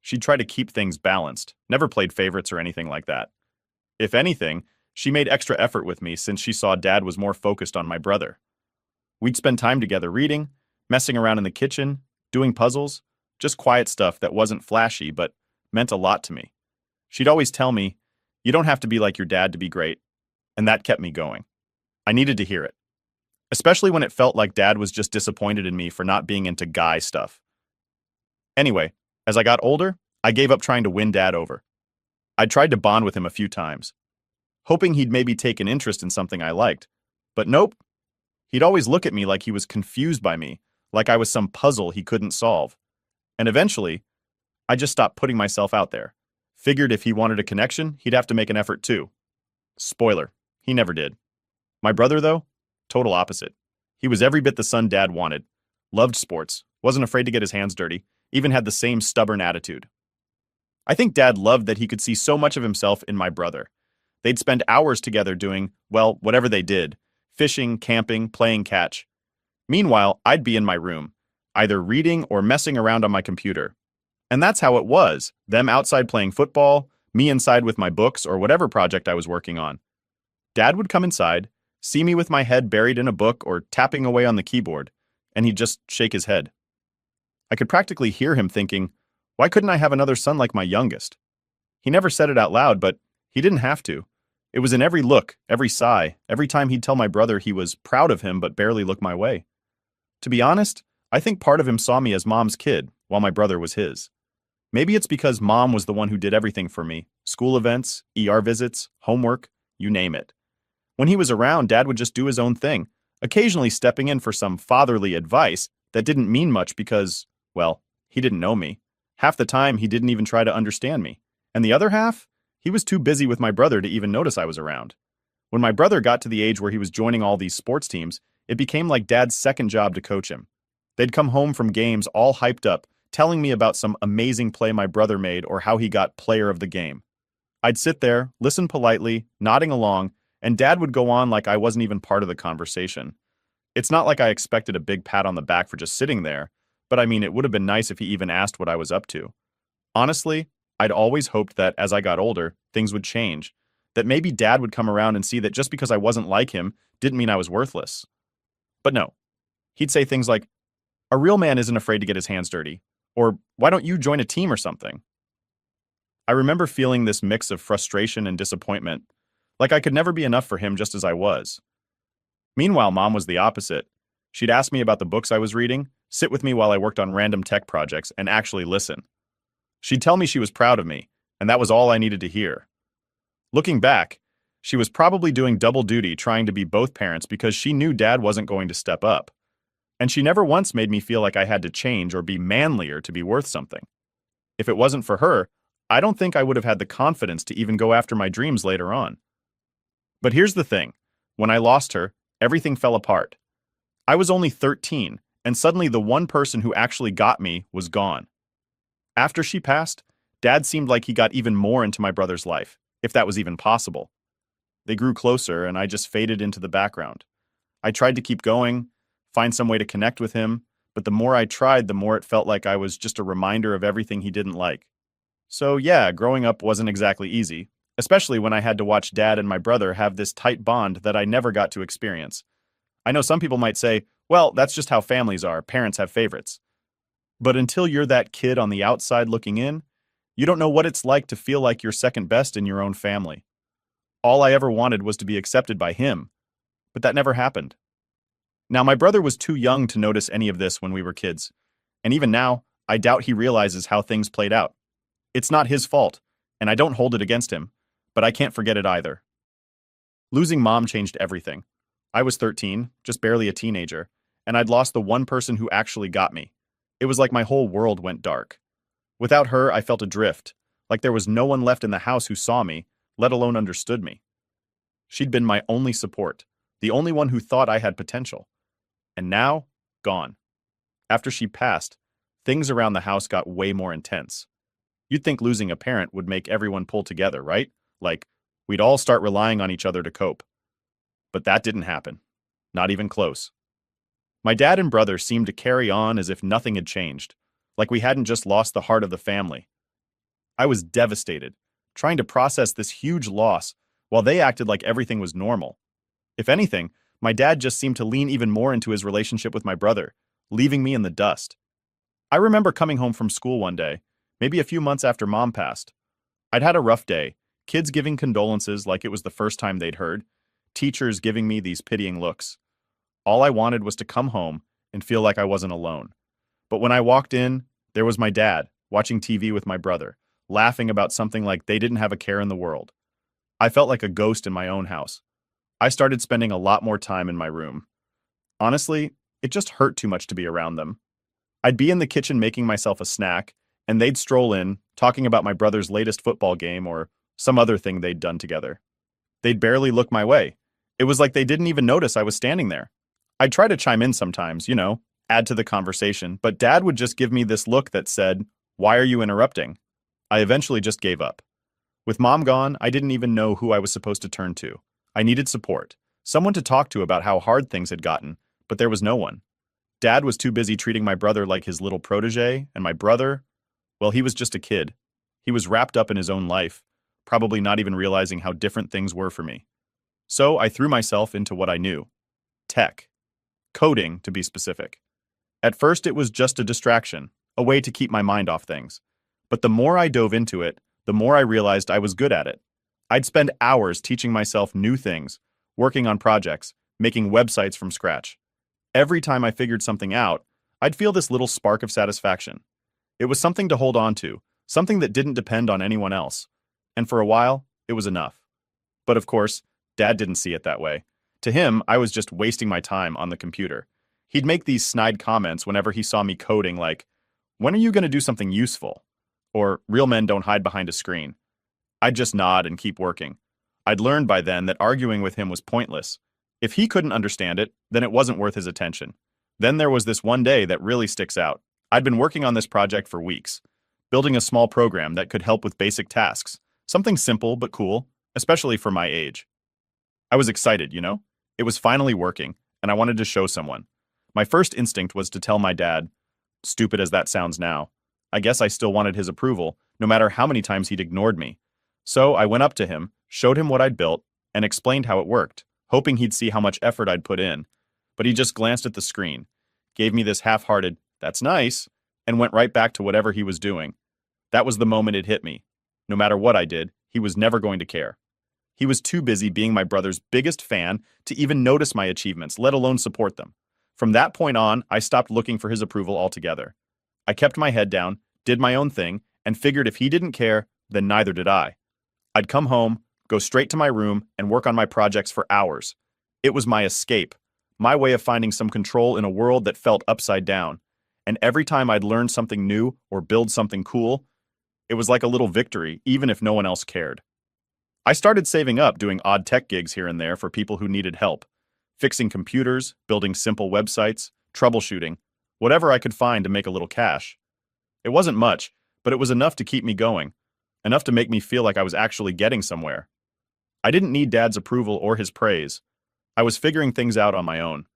S1: She'd try to keep things balanced, never played favorites or anything like that. If anything, she made extra effort with me since she saw dad was more focused on my brother. We'd spend time together reading, messing around in the kitchen, doing puzzles, just quiet stuff that wasn't flashy but meant a lot to me. She'd always tell me, "You don't have to be like your dad to be great," and that kept me going. I needed to hear it, especially when it felt like dad was just disappointed in me for not being into guy stuff. Anyway, as I got older, I gave up trying to win dad over. I tried to bond with him a few times, hoping he'd maybe take an interest in something I liked. But nope. He'd always look at me like he was confused by me, like I was some puzzle he couldn't solve. And eventually, I just stopped putting myself out there. Figured if he wanted a connection, he'd have to make an effort too. Spoiler, he never did. My brother, though, total opposite. He was every bit the son dad wanted. Loved sports, wasn't afraid to get his hands dirty, even had the same stubborn attitude. I think dad loved that he could see so much of himself in my brother. They'd spend hours together doing, well, whatever they did, fishing, camping, playing catch. Meanwhile, I'd be in my room, either reading or messing around on my computer. And that's how it was, them outside playing football, me inside with my books or whatever project I was working on. Dad would come inside, see me with my head buried in a book or tapping away on the keyboard, and he'd just shake his head. I could practically hear him thinking, why couldn't I have another son like my youngest? He never said it out loud, but he didn't have to. It was in every look, every sigh, every time he'd tell my brother he was proud of him but barely look my way. To be honest, I think part of him saw me as mom's kid, while my brother was his. Maybe it's because mom was the one who did everything for me. School events, ER visits, homework, you name it. When he was around, dad would just do his own thing, occasionally stepping in for some fatherly advice that didn't mean much because, well, he didn't know me. Half the time, he didn't even try to understand me. And the other half, he was too busy with my brother to even notice I was around. When my brother got to the age where he was joining all these sports teams, it became like dad's second job to coach him. They'd come home from games all hyped up, telling me about some amazing play my brother made or how he got player of the game. I'd sit there, listen politely, nodding along, and dad would go on like I wasn't even part of the conversation. It's not like I expected a big pat on the back for just sitting there, but I mean, it would have been nice if he even asked what I was up to. Honestly, I'd always hoped that as I got older, things would change, that maybe dad would come around and see that just because I wasn't like him didn't mean I was worthless. But no. He'd say things like, "A real man isn't afraid to get his hands dirty," or "Why don't you join a team or something?" I remember feeling this mix of frustration and disappointment, like I could never be enough for him just as I was. Meanwhile, mom was the opposite. She'd ask me about the books I was reading, sit with me while I worked on random tech projects, and actually listen. She'd tell me she was proud of me, and that was all I needed to hear. Looking back, she was probably doing double duty trying to be both parents because she knew dad wasn't going to step up. And she never once made me feel like I had to change or be manlier to be worth something. If it wasn't for her, I don't think I would have had the confidence to even go after my dreams later on. But here's the thing. When I lost her, everything fell apart. I was only 13, and suddenly the one person who actually got me was gone. After she passed, dad seemed like he got even more into my brother's life, if that was even possible. They grew closer, and I just faded into the background. I tried to keep going, find some way to connect with him, but the more I tried, the more it felt like I was just a reminder of everything he didn't like. So yeah, growing up wasn't exactly easy, especially when I had to watch Dad and my brother have this tight bond that I never got to experience. I know some people might say, well, that's just how families are, parents have favorites. But until you're that kid on the outside looking in, you don't know what it's like to feel like you're second best in your own family. All I ever wanted was to be accepted by him, but that never happened. Now, my brother was too young to notice any of this when we were kids, and even now, I doubt he realizes how things played out. It's not his fault, and I don't hold it against him, but I can't forget it either. Losing mom changed everything. I was 13, just barely a teenager, and I'd lost the one person who actually got me. It was like my whole world went dark. Without her, I felt adrift, like there was no one left in the house who saw me, let alone understood me. She'd been my only support, the only one who thought I had potential. And now, gone. After she passed, things around the house got way more intense. You'd think losing a parent would make everyone pull together, right? Like, we'd all start relying on each other to cope. But that didn't happen. Not even close. My dad and brother seemed to carry on as if nothing had changed, like we hadn't just lost the heart of the family. I was devastated, trying to process this huge loss, while they acted like everything was normal. If anything, my dad just seemed to lean even more into his relationship with my brother, leaving me in the dust. I remember coming home from school one day, maybe a few months after Mom passed. I'd had a rough day, kids giving condolences like it was the first time they'd heard, teachers giving me these pitying looks. All I wanted was to come home and feel like I wasn't alone. But when I walked in, there was my dad, watching TV with my brother, laughing about something like they didn't have a care in the world. I felt like a ghost in my own house. I started spending a lot more time in my room. Honestly, it just hurt too much to be around them. I'd be in the kitchen making myself a snack, and they'd stroll in, talking about my brother's latest football game or some other thing they'd done together. They'd barely look my way. It was like they didn't even notice I was standing there. I'd try to chime in sometimes, add to the conversation, but Dad would just give me this look that said, "Why are you interrupting?" I eventually just gave up. With Mom gone, I didn't even know who I was supposed to turn to. I needed support, someone to talk to about how hard things had gotten, but there was no one. Dad was too busy treating my brother like his little protege, and my brother, well, he was just a kid. He was wrapped up in his own life, probably not even realizing how different things were for me. So I threw myself into what I knew. Tech. Coding, to be specific. At first, it was just a distraction, a way to keep my mind off things. But the more I dove into it, the more I realized I was good at it. I'd spend hours teaching myself new things, working on projects, making websites from scratch. Every time I figured something out, I'd feel this little spark of satisfaction. It was something to hold on to, something that didn't depend on anyone else. And for a while, it was enough. But of course, Dad didn't see it that way. To him, I was just wasting my time on the computer. He'd make these snide comments whenever he saw me coding like, "When are you going to do something useful?" Or, "Real men don't hide behind a screen." I'd just nod and keep working. I'd learned by then that arguing with him was pointless. If he couldn't understand it, then it wasn't worth his attention. Then there was this one day that really sticks out. I'd been working on this project for weeks, building a small program that could help with basic tasks, something simple but cool, especially for my age. I was excited, It was finally working, and I wanted to show someone. My first instinct was to tell my dad. Stupid as that sounds now. I guess I still wanted his approval, no matter how many times he'd ignored me. So I went up to him, showed him what I'd built, and explained how it worked, hoping he'd see how much effort I'd put in. But he just glanced at the screen, gave me this half-hearted, "That's nice," and went right back to whatever he was doing. That was the moment it hit me. No matter what I did, he was never going to care. He was too busy being my brother's biggest fan to even notice my achievements, let alone support them. From that point on, I stopped looking for his approval altogether. I kept my head down, did my own thing, and figured if he didn't care, then neither did I. I'd come home, go straight to my room, and work on my projects for hours. It was my escape, my way of finding some control in a world that felt upside down. And every time I'd learn something new or build something cool, it was like a little victory, even if no one else cared. I started saving up doing odd tech gigs here and there for people who needed help. Fixing computers, building simple websites, troubleshooting, whatever I could find to make a little cash. It wasn't much, but it was enough to keep me going, enough to make me feel like I was actually getting somewhere. I didn't need Dad's approval or his praise. I was figuring things out on my own.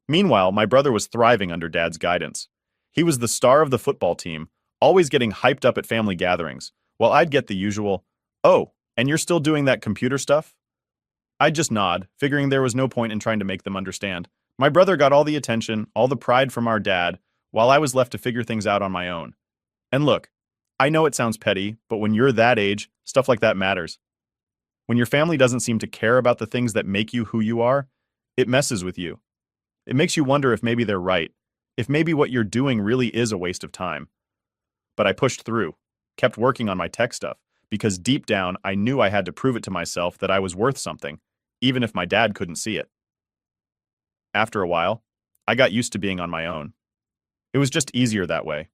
S1: Meanwhile, my brother was thriving under Dad's guidance. He was the star of the football team, always getting hyped up at family gatherings, while I'd get the usual, "Oh, and you're still doing that computer stuff?" I'd just nod, figuring there was no point in trying to make them understand. My brother got all the attention, all the pride from our dad, while I was left to figure things out on my own. And look, I know it sounds petty, but when you're that age, stuff like that matters. When your family doesn't seem to care about the things that make you who you are, it messes with you. It makes you wonder if maybe they're right, if maybe what you're doing really is a waste of time. But I pushed through, kept working on my tech stuff, because deep down I knew I had to prove it to myself that I was worth something, even if my dad couldn't see it. After a while, I got used to being on my own. It was just easier that way.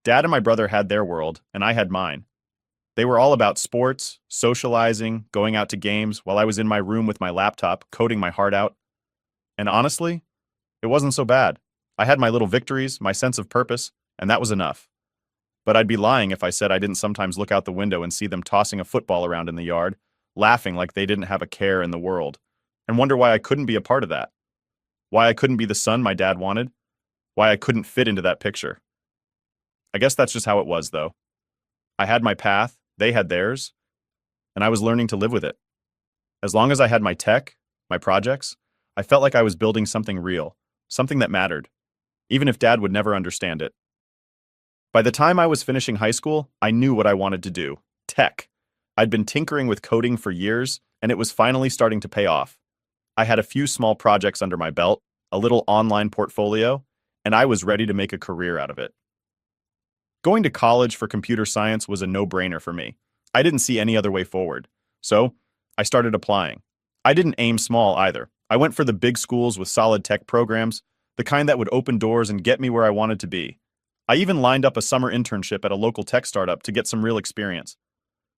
S1: Dad and my brother had their world, and I had mine. They were all about sports, socializing, going out to games, while I was in my room with my laptop, coding my heart out. And honestly, it wasn't so bad. I had my little victories, my sense of purpose, and that was enough. But I'd be lying if I said I didn't sometimes look out the window and see them tossing a football around in the yard, laughing like they didn't have a care in the world, and wonder why I couldn't be a part of that. Why I couldn't be the son my dad wanted. Why I couldn't fit into that picture. I guess that's just how it was, though. I had my path, they had theirs, and I was learning to live with it. As long as I had my tech, my projects, I felt like I was building something real, something that mattered, even if Dad would never understand it. By the time I was finishing high school, I knew what I wanted to do: tech. I'd been tinkering with coding for years, and it was finally starting to pay off. I had a few small projects under my belt, a little online portfolio, and I was ready to make a career out of it. Going to college for computer science was a no-brainer for me. I didn't see any other way forward. So, I started applying. I didn't aim small either. I went for the big schools with solid tech programs, the kind that would open doors and get me where I wanted to be. I even lined up a summer internship at a local tech startup to get some real experience.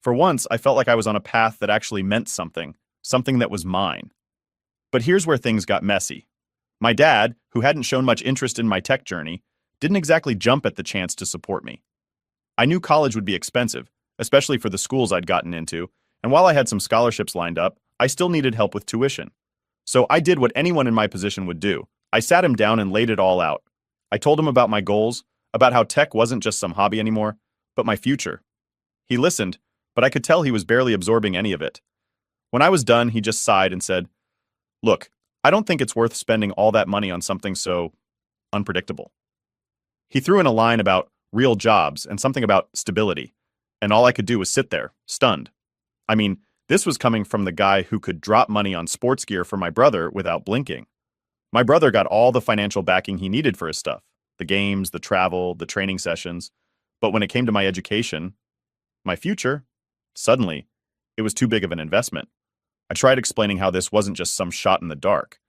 S1: For once, I felt like I was on a path that actually meant something, something that was mine. But here's where things got messy. My dad, who hadn't shown much interest in my tech journey, didn't exactly jump at the chance to support me. I knew college would be expensive, especially for the schools I'd gotten into, and while I had some scholarships lined up, I still needed help with tuition. So I did what anyone in my position would do. I sat him down and laid it all out. I told him about my goals, about how tech wasn't just some hobby anymore, but my future. He listened, but I could tell he was barely absorbing any of it. When I was done, he just sighed and said, "Look, I don't think it's worth spending all that money on something so unpredictable." He threw in a line about real jobs and something about stability, and all I could do was sit there, stunned. I mean, this was coming from the guy who could drop money on sports gear for my brother without blinking. My brother got all the financial backing he needed for his stuff, the games, the travel, the training sessions. But when it came to my education, my future, suddenly, it was too big of an investment. I tried explaining how this wasn't just some shot in the dark.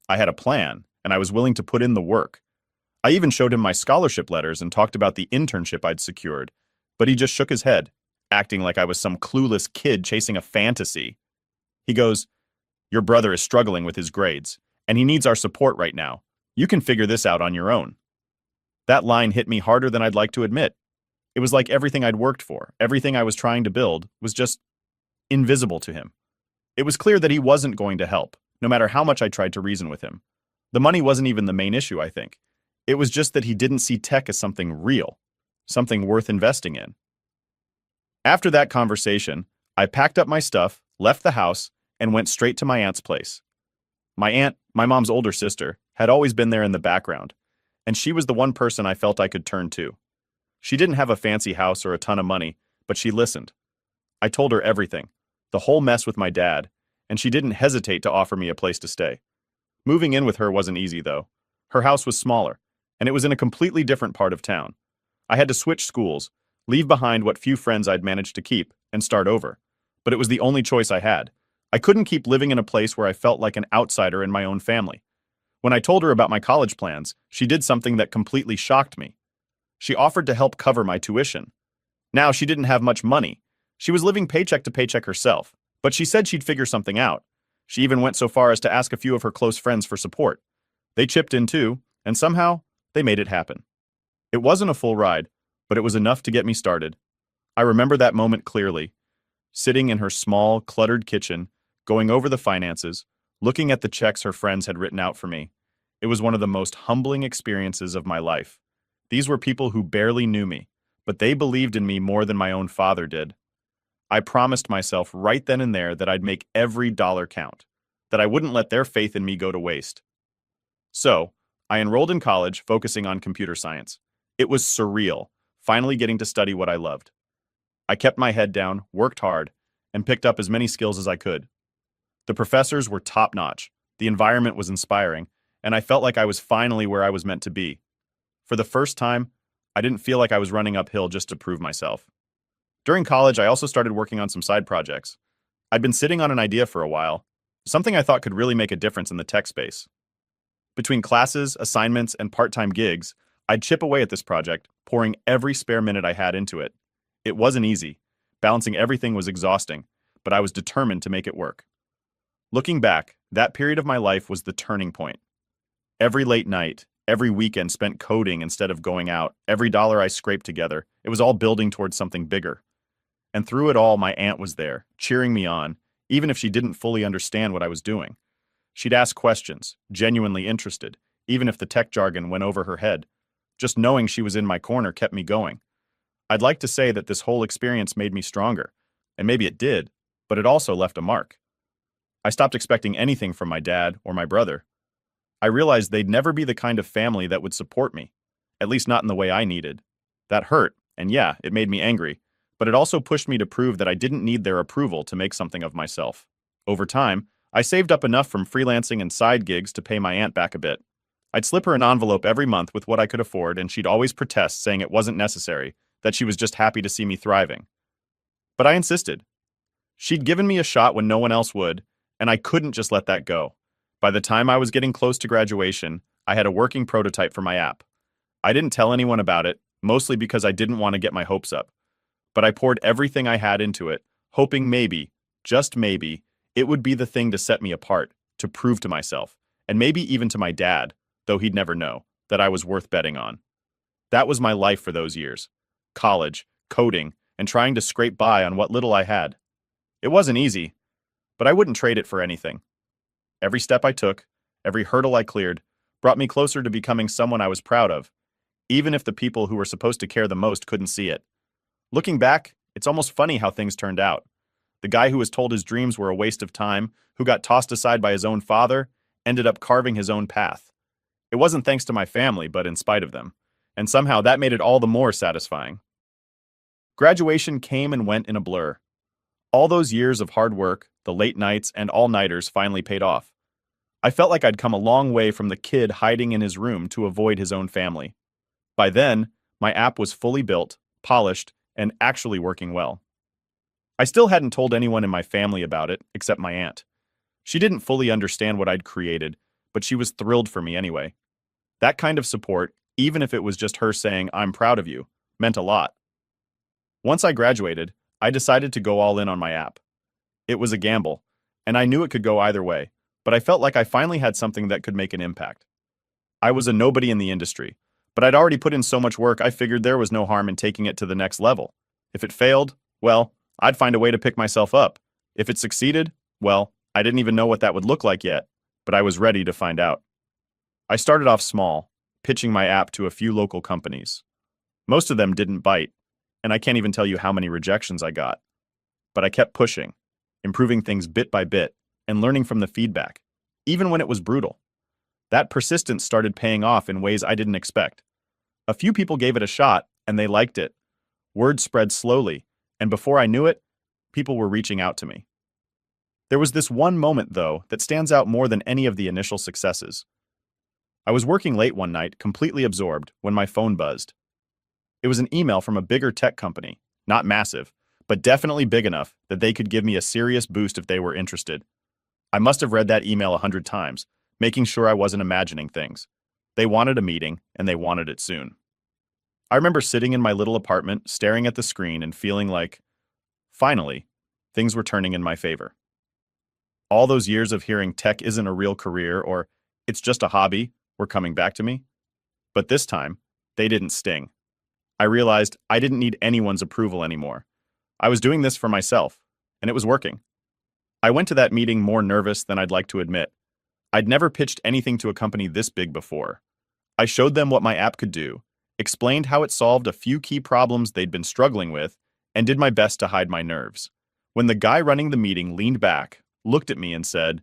S1: I had a plan, and I was willing to put in the work. I even showed him my scholarship letters and talked about the internship I'd secured, but he just shook his head, acting like I was some clueless kid chasing a fantasy. He goes, "Your brother is struggling with his grades, and he needs our support right now. You can figure this out on your own." That line hit me harder than I'd like to admit. It was like everything I'd worked for, everything I was trying to build, was just invisible to him. It was clear that he wasn't going to help, no matter how much I tried to reason with him. The money wasn't even the main issue, I think. It was just that he didn't see tech as something real, something worth investing in. After that conversation, I packed up my stuff, left the house, and went straight to my aunt's place. My aunt, my mom's older sister, had always been there in the background, and she was the one person I felt I could turn to. She didn't have a fancy house or a ton of money, but she listened. I told her everything, the whole mess with my dad, and she didn't hesitate to offer me a place to stay. Moving in with her wasn't easy, though. Her house was smaller, and it was in a completely different part of town. I had to switch schools, leave behind what few friends I'd managed to keep, and start over. But it was the only choice I had. I couldn't keep living in a place where I felt like an outsider in my own family. When I told her about my college plans, she did something that completely shocked me. She offered to help cover my tuition. Now, she didn't have much money. She was living paycheck to paycheck herself, but she said she'd figure something out. She even went so far as to ask a few of her close friends for support. They chipped in too, and somehow, they made it happen. It wasn't a full ride, but it was enough to get me started. I remember that moment clearly, sitting in her small, cluttered kitchen, going over the finances, looking at the checks her friends had written out for me, It was one of the most humbling experiences of my life. These were people who barely knew me, but they believed in me more than my own father did. I promised myself right then and there that I'd make every dollar count, that I wouldn't let their faith in me go to waste. So, I enrolled in college, focusing on computer science. It was surreal, finally getting to study what I loved. I kept my head down, worked hard, and picked up as many skills as I could. The professors were top-notch, the environment was inspiring, and I felt like I was finally where I was meant to be. For the first time, I didn't feel like I was running uphill just to prove myself. During college, I also started working on some side projects. I'd been sitting on an idea for a while, something I thought could really make a difference in the tech space. Between classes, assignments, and part-time gigs, I'd chip away at this project, pouring every spare minute I had into it. It wasn't easy. Balancing everything was exhausting, but I was determined to make it work. Looking back, that period of my life was the turning point. Every late night, every weekend spent coding instead of going out, every dollar I scraped together, it was all building towards something bigger. And through it all, my aunt was there, cheering me on, even if she didn't fully understand what I was doing. She'd ask questions, genuinely interested, even if the tech jargon went over her head. Just knowing she was in my corner kept me going. I'd like to say that this whole experience made me stronger, and maybe it did, but it also left a mark. I stopped expecting anything from my dad or my brother. I realized they'd never be the kind of family that would support me, at least not in the way I needed. That hurt, and yeah, it made me angry, but it also pushed me to prove that I didn't need their approval to make something of myself. Over time, I saved up enough from freelancing and side gigs to pay my aunt back a bit. I'd slip her an envelope every month with what I could afford, and she'd always protest, saying it wasn't necessary, that she was just happy to see me thriving. But I insisted. She'd given me a shot when no one else would, and I couldn't just let that go. By the time I was getting close to graduation, I had a working prototype for my app. I didn't tell anyone about it, mostly because I didn't want to get my hopes up. But I poured everything I had into it, hoping maybe, just maybe, it would be the thing to set me apart, to prove to myself, and maybe even to my dad, though he'd never know, that I was worth betting on. That was my life for those years. College, coding, and trying to scrape by on what little I had. It wasn't easy, but I wouldn't trade it for anything. Every step I took, every hurdle I cleared, brought me closer to becoming someone I was proud of, even if the people who were supposed to care the most couldn't see it. Looking back, it's almost funny how things turned out. The guy who was told his dreams were a waste of time, who got tossed aside by his own father, ended up carving his own path. It wasn't thanks to my family, but in spite of them, and somehow that made it all the more satisfying. Graduation came and went in a blur. All those years of hard work, the late nights and all-nighters finally paid off. I felt like I'd come a long way from the kid hiding in his room to avoid his own family. By then, my app was fully built, polished, and actually working well. I still hadn't told anyone in my family about it, except my aunt. She didn't fully understand what I'd created, but she was thrilled for me anyway. That kind of support, even if it was just her saying, "I'm proud of you," meant a lot. Once I graduated, I decided to go all in on my app. It was a gamble, and I knew it could go either way, but I felt like I finally had something that could make an impact. I was a nobody in the industry, but I'd already put in so much work I figured there was no harm in taking it to the next level. If it failed, well, I'd find a way to pick myself up. If it succeeded, well, I didn't even know what that would look like yet, but I was ready to find out. I started off small, pitching my app to a few local companies. Most of them didn't bite, and I can't even tell you how many rejections I got. But I kept pushing, improving things bit by bit, and learning from the feedback, even when it was brutal. That persistence started paying off in ways I didn't expect. A few people gave it a shot, and they liked it. Word spread slowly, and before I knew it, people were reaching out to me. There was this one moment, though, that stands out more than any of the initial successes. I was working late one night, completely absorbed, when my phone buzzed. It was an email from a bigger tech company, not massive, but definitely big enough that they could give me a serious boost if they were interested. I must have read that email 100 times, making sure I wasn't imagining things. They wanted a meeting, and they wanted it soon. I remember sitting in my little apartment, staring at the screen and feeling like, finally, things were turning in my favor. All those years of hearing tech isn't a real career or it's just a hobby were coming back to me. But this time, they didn't sting. I realized I didn't need anyone's approval anymore. I was doing this for myself, and it was working. I went to that meeting more nervous than I'd like to admit. I'd never pitched anything to a company this big before. I showed them what my app could do, explained how it solved a few key problems they'd been struggling with, and did my best to hide my nerves. When the guy running the meeting leaned back, looked at me, and said,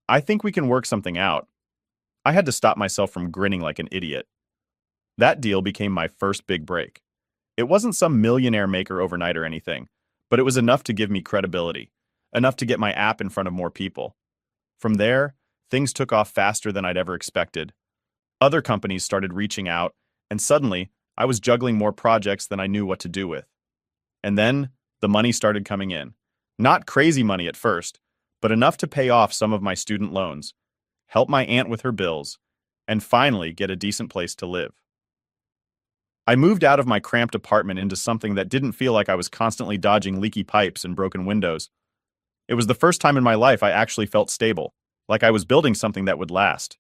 S1: "I think we can work something out," I had to stop myself from grinning like an idiot. That deal became my first big break. It wasn't some millionaire maker overnight or anything, but it was enough to give me credibility, enough to get my app in front of more people. From there, things took off faster than I'd ever expected. Other companies started reaching out, and suddenly, I was juggling more projects than I knew what to do with. And then, the money started coming in. Not crazy money at first, but enough to pay off some of my student loans, help my aunt with her bills, and finally get a decent place to live. I moved out of my cramped apartment into something that didn't feel like I was constantly dodging leaky pipes and broken windows. It was the first time in my life I actually felt stable, like I was building something that would last.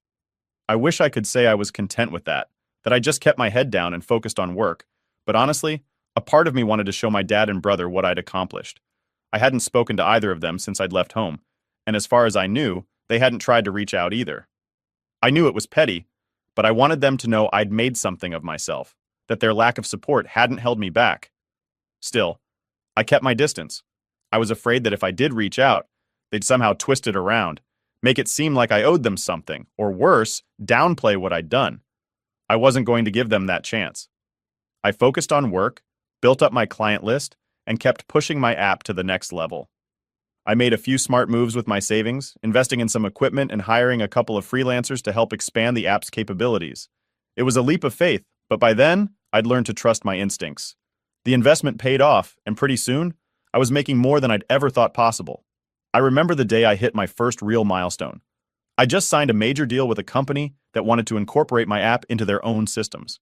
S1: I wish I could say I was content with that I just kept my head down and focused on work, but honestly, a part of me wanted to show my dad and brother what I'd accomplished. I hadn't spoken to either of them since I'd left home, and as far as I knew, they hadn't tried to reach out either. I knew it was petty, but I wanted them to know I'd made something of myself, that their lack of support hadn't held me back. Still, I kept my distance. I was afraid that if I did reach out, they'd somehow twist it around, make it seem like I owed them something, or worse, downplay what I'd done. I wasn't going to give them that chance. I focused on work, built up my client list, and kept pushing my app to the next level. I made a few smart moves with my savings, investing in some equipment and hiring a couple of freelancers to help expand the app's capabilities. It was a leap of faith, but by then, I'd learned to trust my instincts. The investment paid off, and pretty soon, I was making more than I'd ever thought possible. I remember the day I hit my first real milestone. I just signed a major deal with a company that wanted to incorporate my app into their own systems.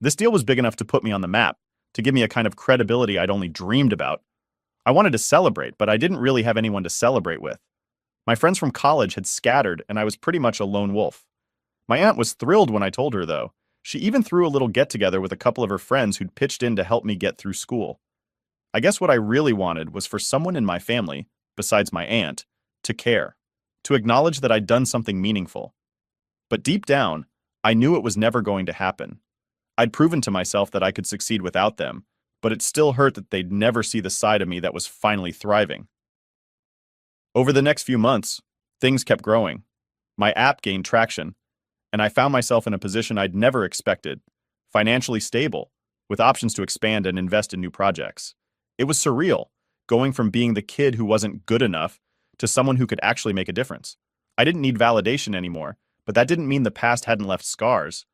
S1: This deal was big enough to put me on the map, to give me a kind of credibility I'd only dreamed about. I wanted to celebrate, but I didn't really have anyone to celebrate with. My friends from college had scattered, and I was pretty much a lone wolf. My aunt was thrilled when I told her, though. She even threw a little get-together with a couple of her friends who'd pitched in to help me get through school. I guess what I really wanted was for someone in my family, besides my aunt, to care, to acknowledge that I'd done something meaningful. But deep down, I knew it was never going to happen. I'd proven to myself that I could succeed without them, but it still hurt that they'd never see the side of me that was finally thriving. Over the next few months, things kept growing. My app gained traction, and I found myself in a position I'd never expected, financially stable, with options to expand and invest in new projects. It was surreal, going from being the kid who wasn't good enough to someone who could actually make a difference. I didn't need validation anymore, but that didn't mean the past hadn't left scars.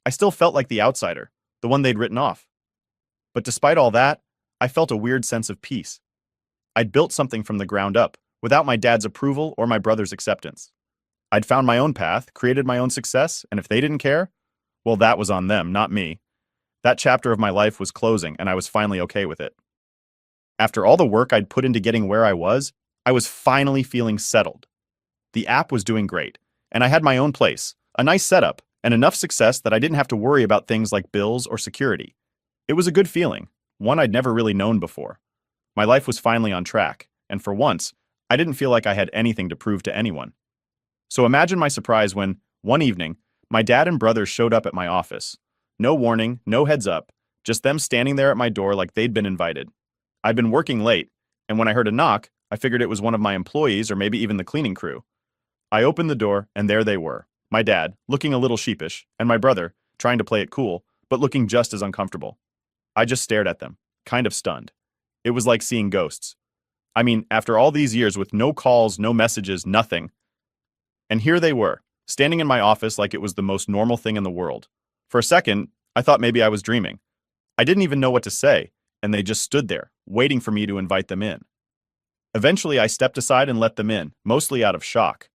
S1: I still felt like the outsider, the one they'd written off. But despite all that, I felt a weird sense of peace. I'd built something from the ground up, without my dad's approval or my brother's acceptance. I'd found my own path, created my own success, and if they didn't care, well, that was on them, not me. That chapter of my life was closing, and I was finally okay with it. After all the work I'd put into getting where I was finally feeling settled. The app was doing great, and I had my own place, a nice setup, and enough success that I didn't have to worry about things like bills or security. It was a good feeling, one I'd never really known before. My life was finally on track, and for once, I didn't feel like I had anything to prove to anyone. So imagine my surprise when, one evening, my dad and brother showed up at my office. No warning, no heads up, just them standing there at my door like they'd been invited. I'd been working late, and when I heard a knock, I figured it was one of my employees or maybe even the cleaning crew. I opened the door, and there they were, my dad, looking a little sheepish, and my brother, trying to play it cool, but looking just as uncomfortable. I just stared at them, kind of stunned. It was like seeing ghosts. I mean, after all these years with no calls, no messages, nothing. And here they were, standing in my office like it was the most normal thing in the world. For a second, I thought maybe I was dreaming. I didn't even know what to say, and they just stood there, waiting for me to invite them in. Eventually, I stepped aside and let them in, mostly out of shock.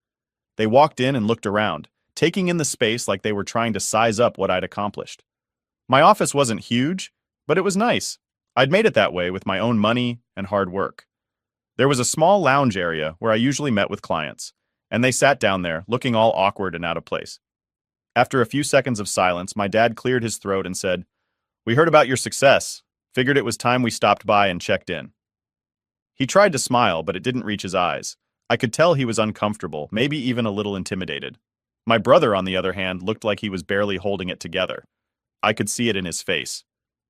S1: They walked in and looked around, taking in the space like they were trying to size up what I'd accomplished. My office wasn't huge, but it was nice. I'd made it that way with my own money and hard work. There was a small lounge area where I usually met with clients, and they sat down there, looking all awkward and out of place. After a few seconds of silence, my dad cleared his throat and said, "We heard about your success. Figured it was time we stopped by and checked in." He tried to smile, but it didn't reach his eyes. I could tell he was uncomfortable, maybe even a little intimidated. My brother, on the other hand, looked like he was barely holding it together. I could see it in his face.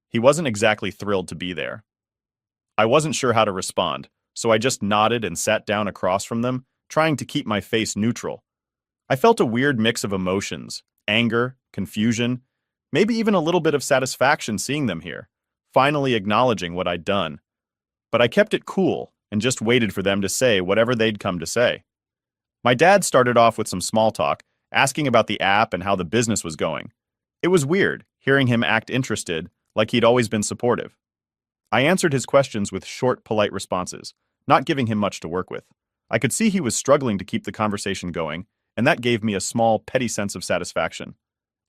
S1: He wasn't exactly thrilled to be there. I wasn't sure how to respond, so I just nodded and sat down across from them, trying to keep my face neutral. I felt a weird mix of emotions: anger, confusion, maybe even a little bit of satisfaction seeing them here, finally acknowledging what I'd done. But I kept it cool and just waited for them to say whatever they'd come to say. My dad started off with some small talk, asking about the app and how the business was going. It was weird, hearing him act interested, like he'd always been supportive. I answered his questions with short, polite responses, not giving him much to work with. I could see he was struggling to keep the conversation going, and that gave me a small, petty sense of satisfaction.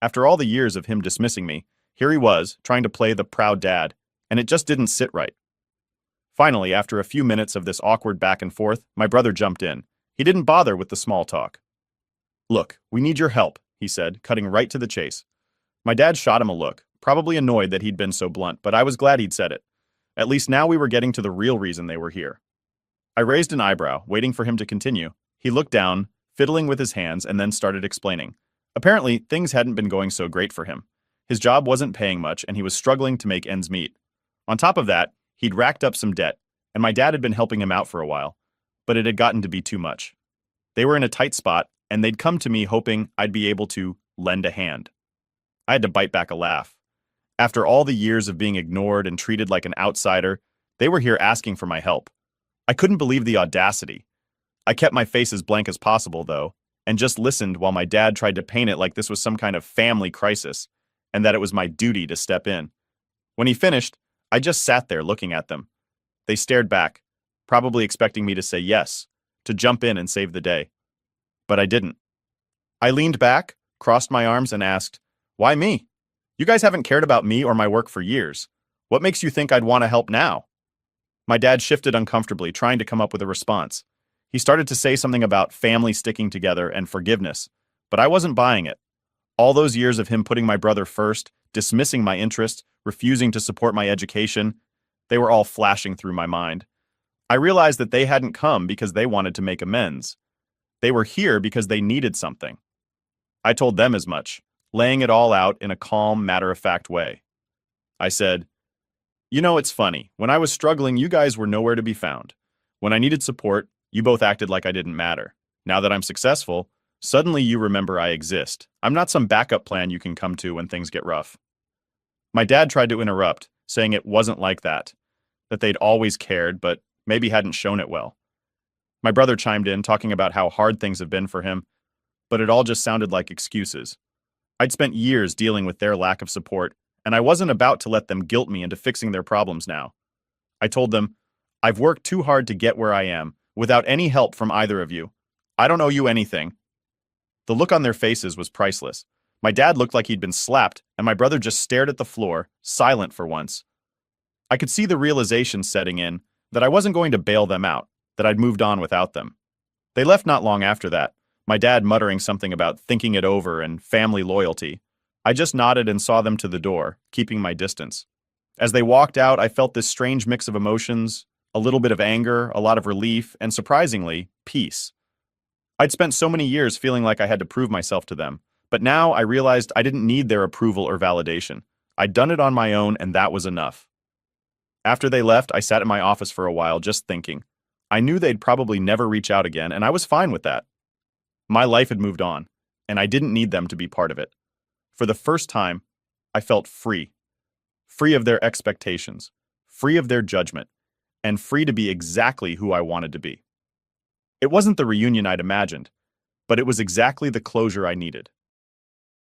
S1: After all the years of him dismissing me, here he was, trying to play the proud dad, and it just didn't sit right. Finally, after a few minutes of this awkward back and forth, my brother jumped in. He didn't bother with the small talk. "Look, we need your help," he said, cutting right to the chase. My dad shot him a look, probably annoyed that he'd been so blunt, but I was glad he'd said it. At least now we were getting to the real reason they were here. I raised an eyebrow, waiting for him to continue. He looked down, fiddling with his hands, and then started explaining. Apparently, things hadn't been going so great for him. His job wasn't paying much, and he was struggling to make ends meet. On top of that, he'd racked up some debt, and my dad had been helping him out for a while, but it had gotten to be too much. They were in a tight spot, and they'd come to me hoping I'd be able to lend a hand. I had to bite back a laugh. After all the years of being ignored and treated like an outsider, they were here asking for my help. I couldn't believe the audacity. I kept my face as blank as possible, though, and just listened while my dad tried to paint it like this was some kind of family crisis, and that it was my duty to step in. When he finished, I just sat there looking at them. They stared back, probably expecting me to say yes, to jump in and save the day. But I didn't. I leaned back, crossed my arms, and asked, "Why me? You guys haven't cared about me or my work for years. What makes you think I'd want to help now?" My dad shifted uncomfortably, trying to come up with a response. He started to say something about family sticking together and forgiveness, but I wasn't buying it. All those years of him putting my brother first, dismissing my interests, refusing to support my education, they were all flashing through my mind. I realized that they hadn't come because they wanted to make amends. They were here because they needed something. I told them as much, laying it all out in a calm, matter-of-fact way. I said, "You know, it's funny. When I was struggling, you guys were nowhere to be found. When I needed support, you both acted like I didn't matter. Now that I'm successful, suddenly you remember I exist. I'm not some backup plan you can come to when things get rough." My dad tried to interrupt, saying it wasn't like that they'd always cared, but maybe hadn't shown it well. My brother chimed in, talking about how hard things have been for him, but it all just sounded like excuses. I'd spent years dealing with their lack of support, and I wasn't about to let them guilt me into fixing their problems now. I told them, "I've worked too hard to get where I am, without any help from either of you. I don't owe you anything." The look on their faces was priceless. My dad looked like he'd been slapped, and my brother just stared at the floor, silent for once. I could see the realization setting in that I wasn't going to bail them out, that I'd moved on without them. They left not long after that, my dad muttering something about thinking it over and family loyalty. I just nodded and saw them to the door, keeping my distance. As they walked out, I felt this strange mix of emotions, a little bit of anger, a lot of relief, and surprisingly, peace. I'd spent so many years feeling like I had to prove myself to them, but now I realized I didn't need their approval or validation. I'd done it on my own, and that was enough. After they left, I sat in my office for a while just thinking. I knew they'd probably never reach out again, and I was fine with that. My life had moved on, and I didn't need them to be part of it. For the first time, I felt free. Free of their expectations, free of their judgment, and free to be exactly who I wanted to be. It wasn't the reunion I'd imagined, but it was exactly the closure I needed.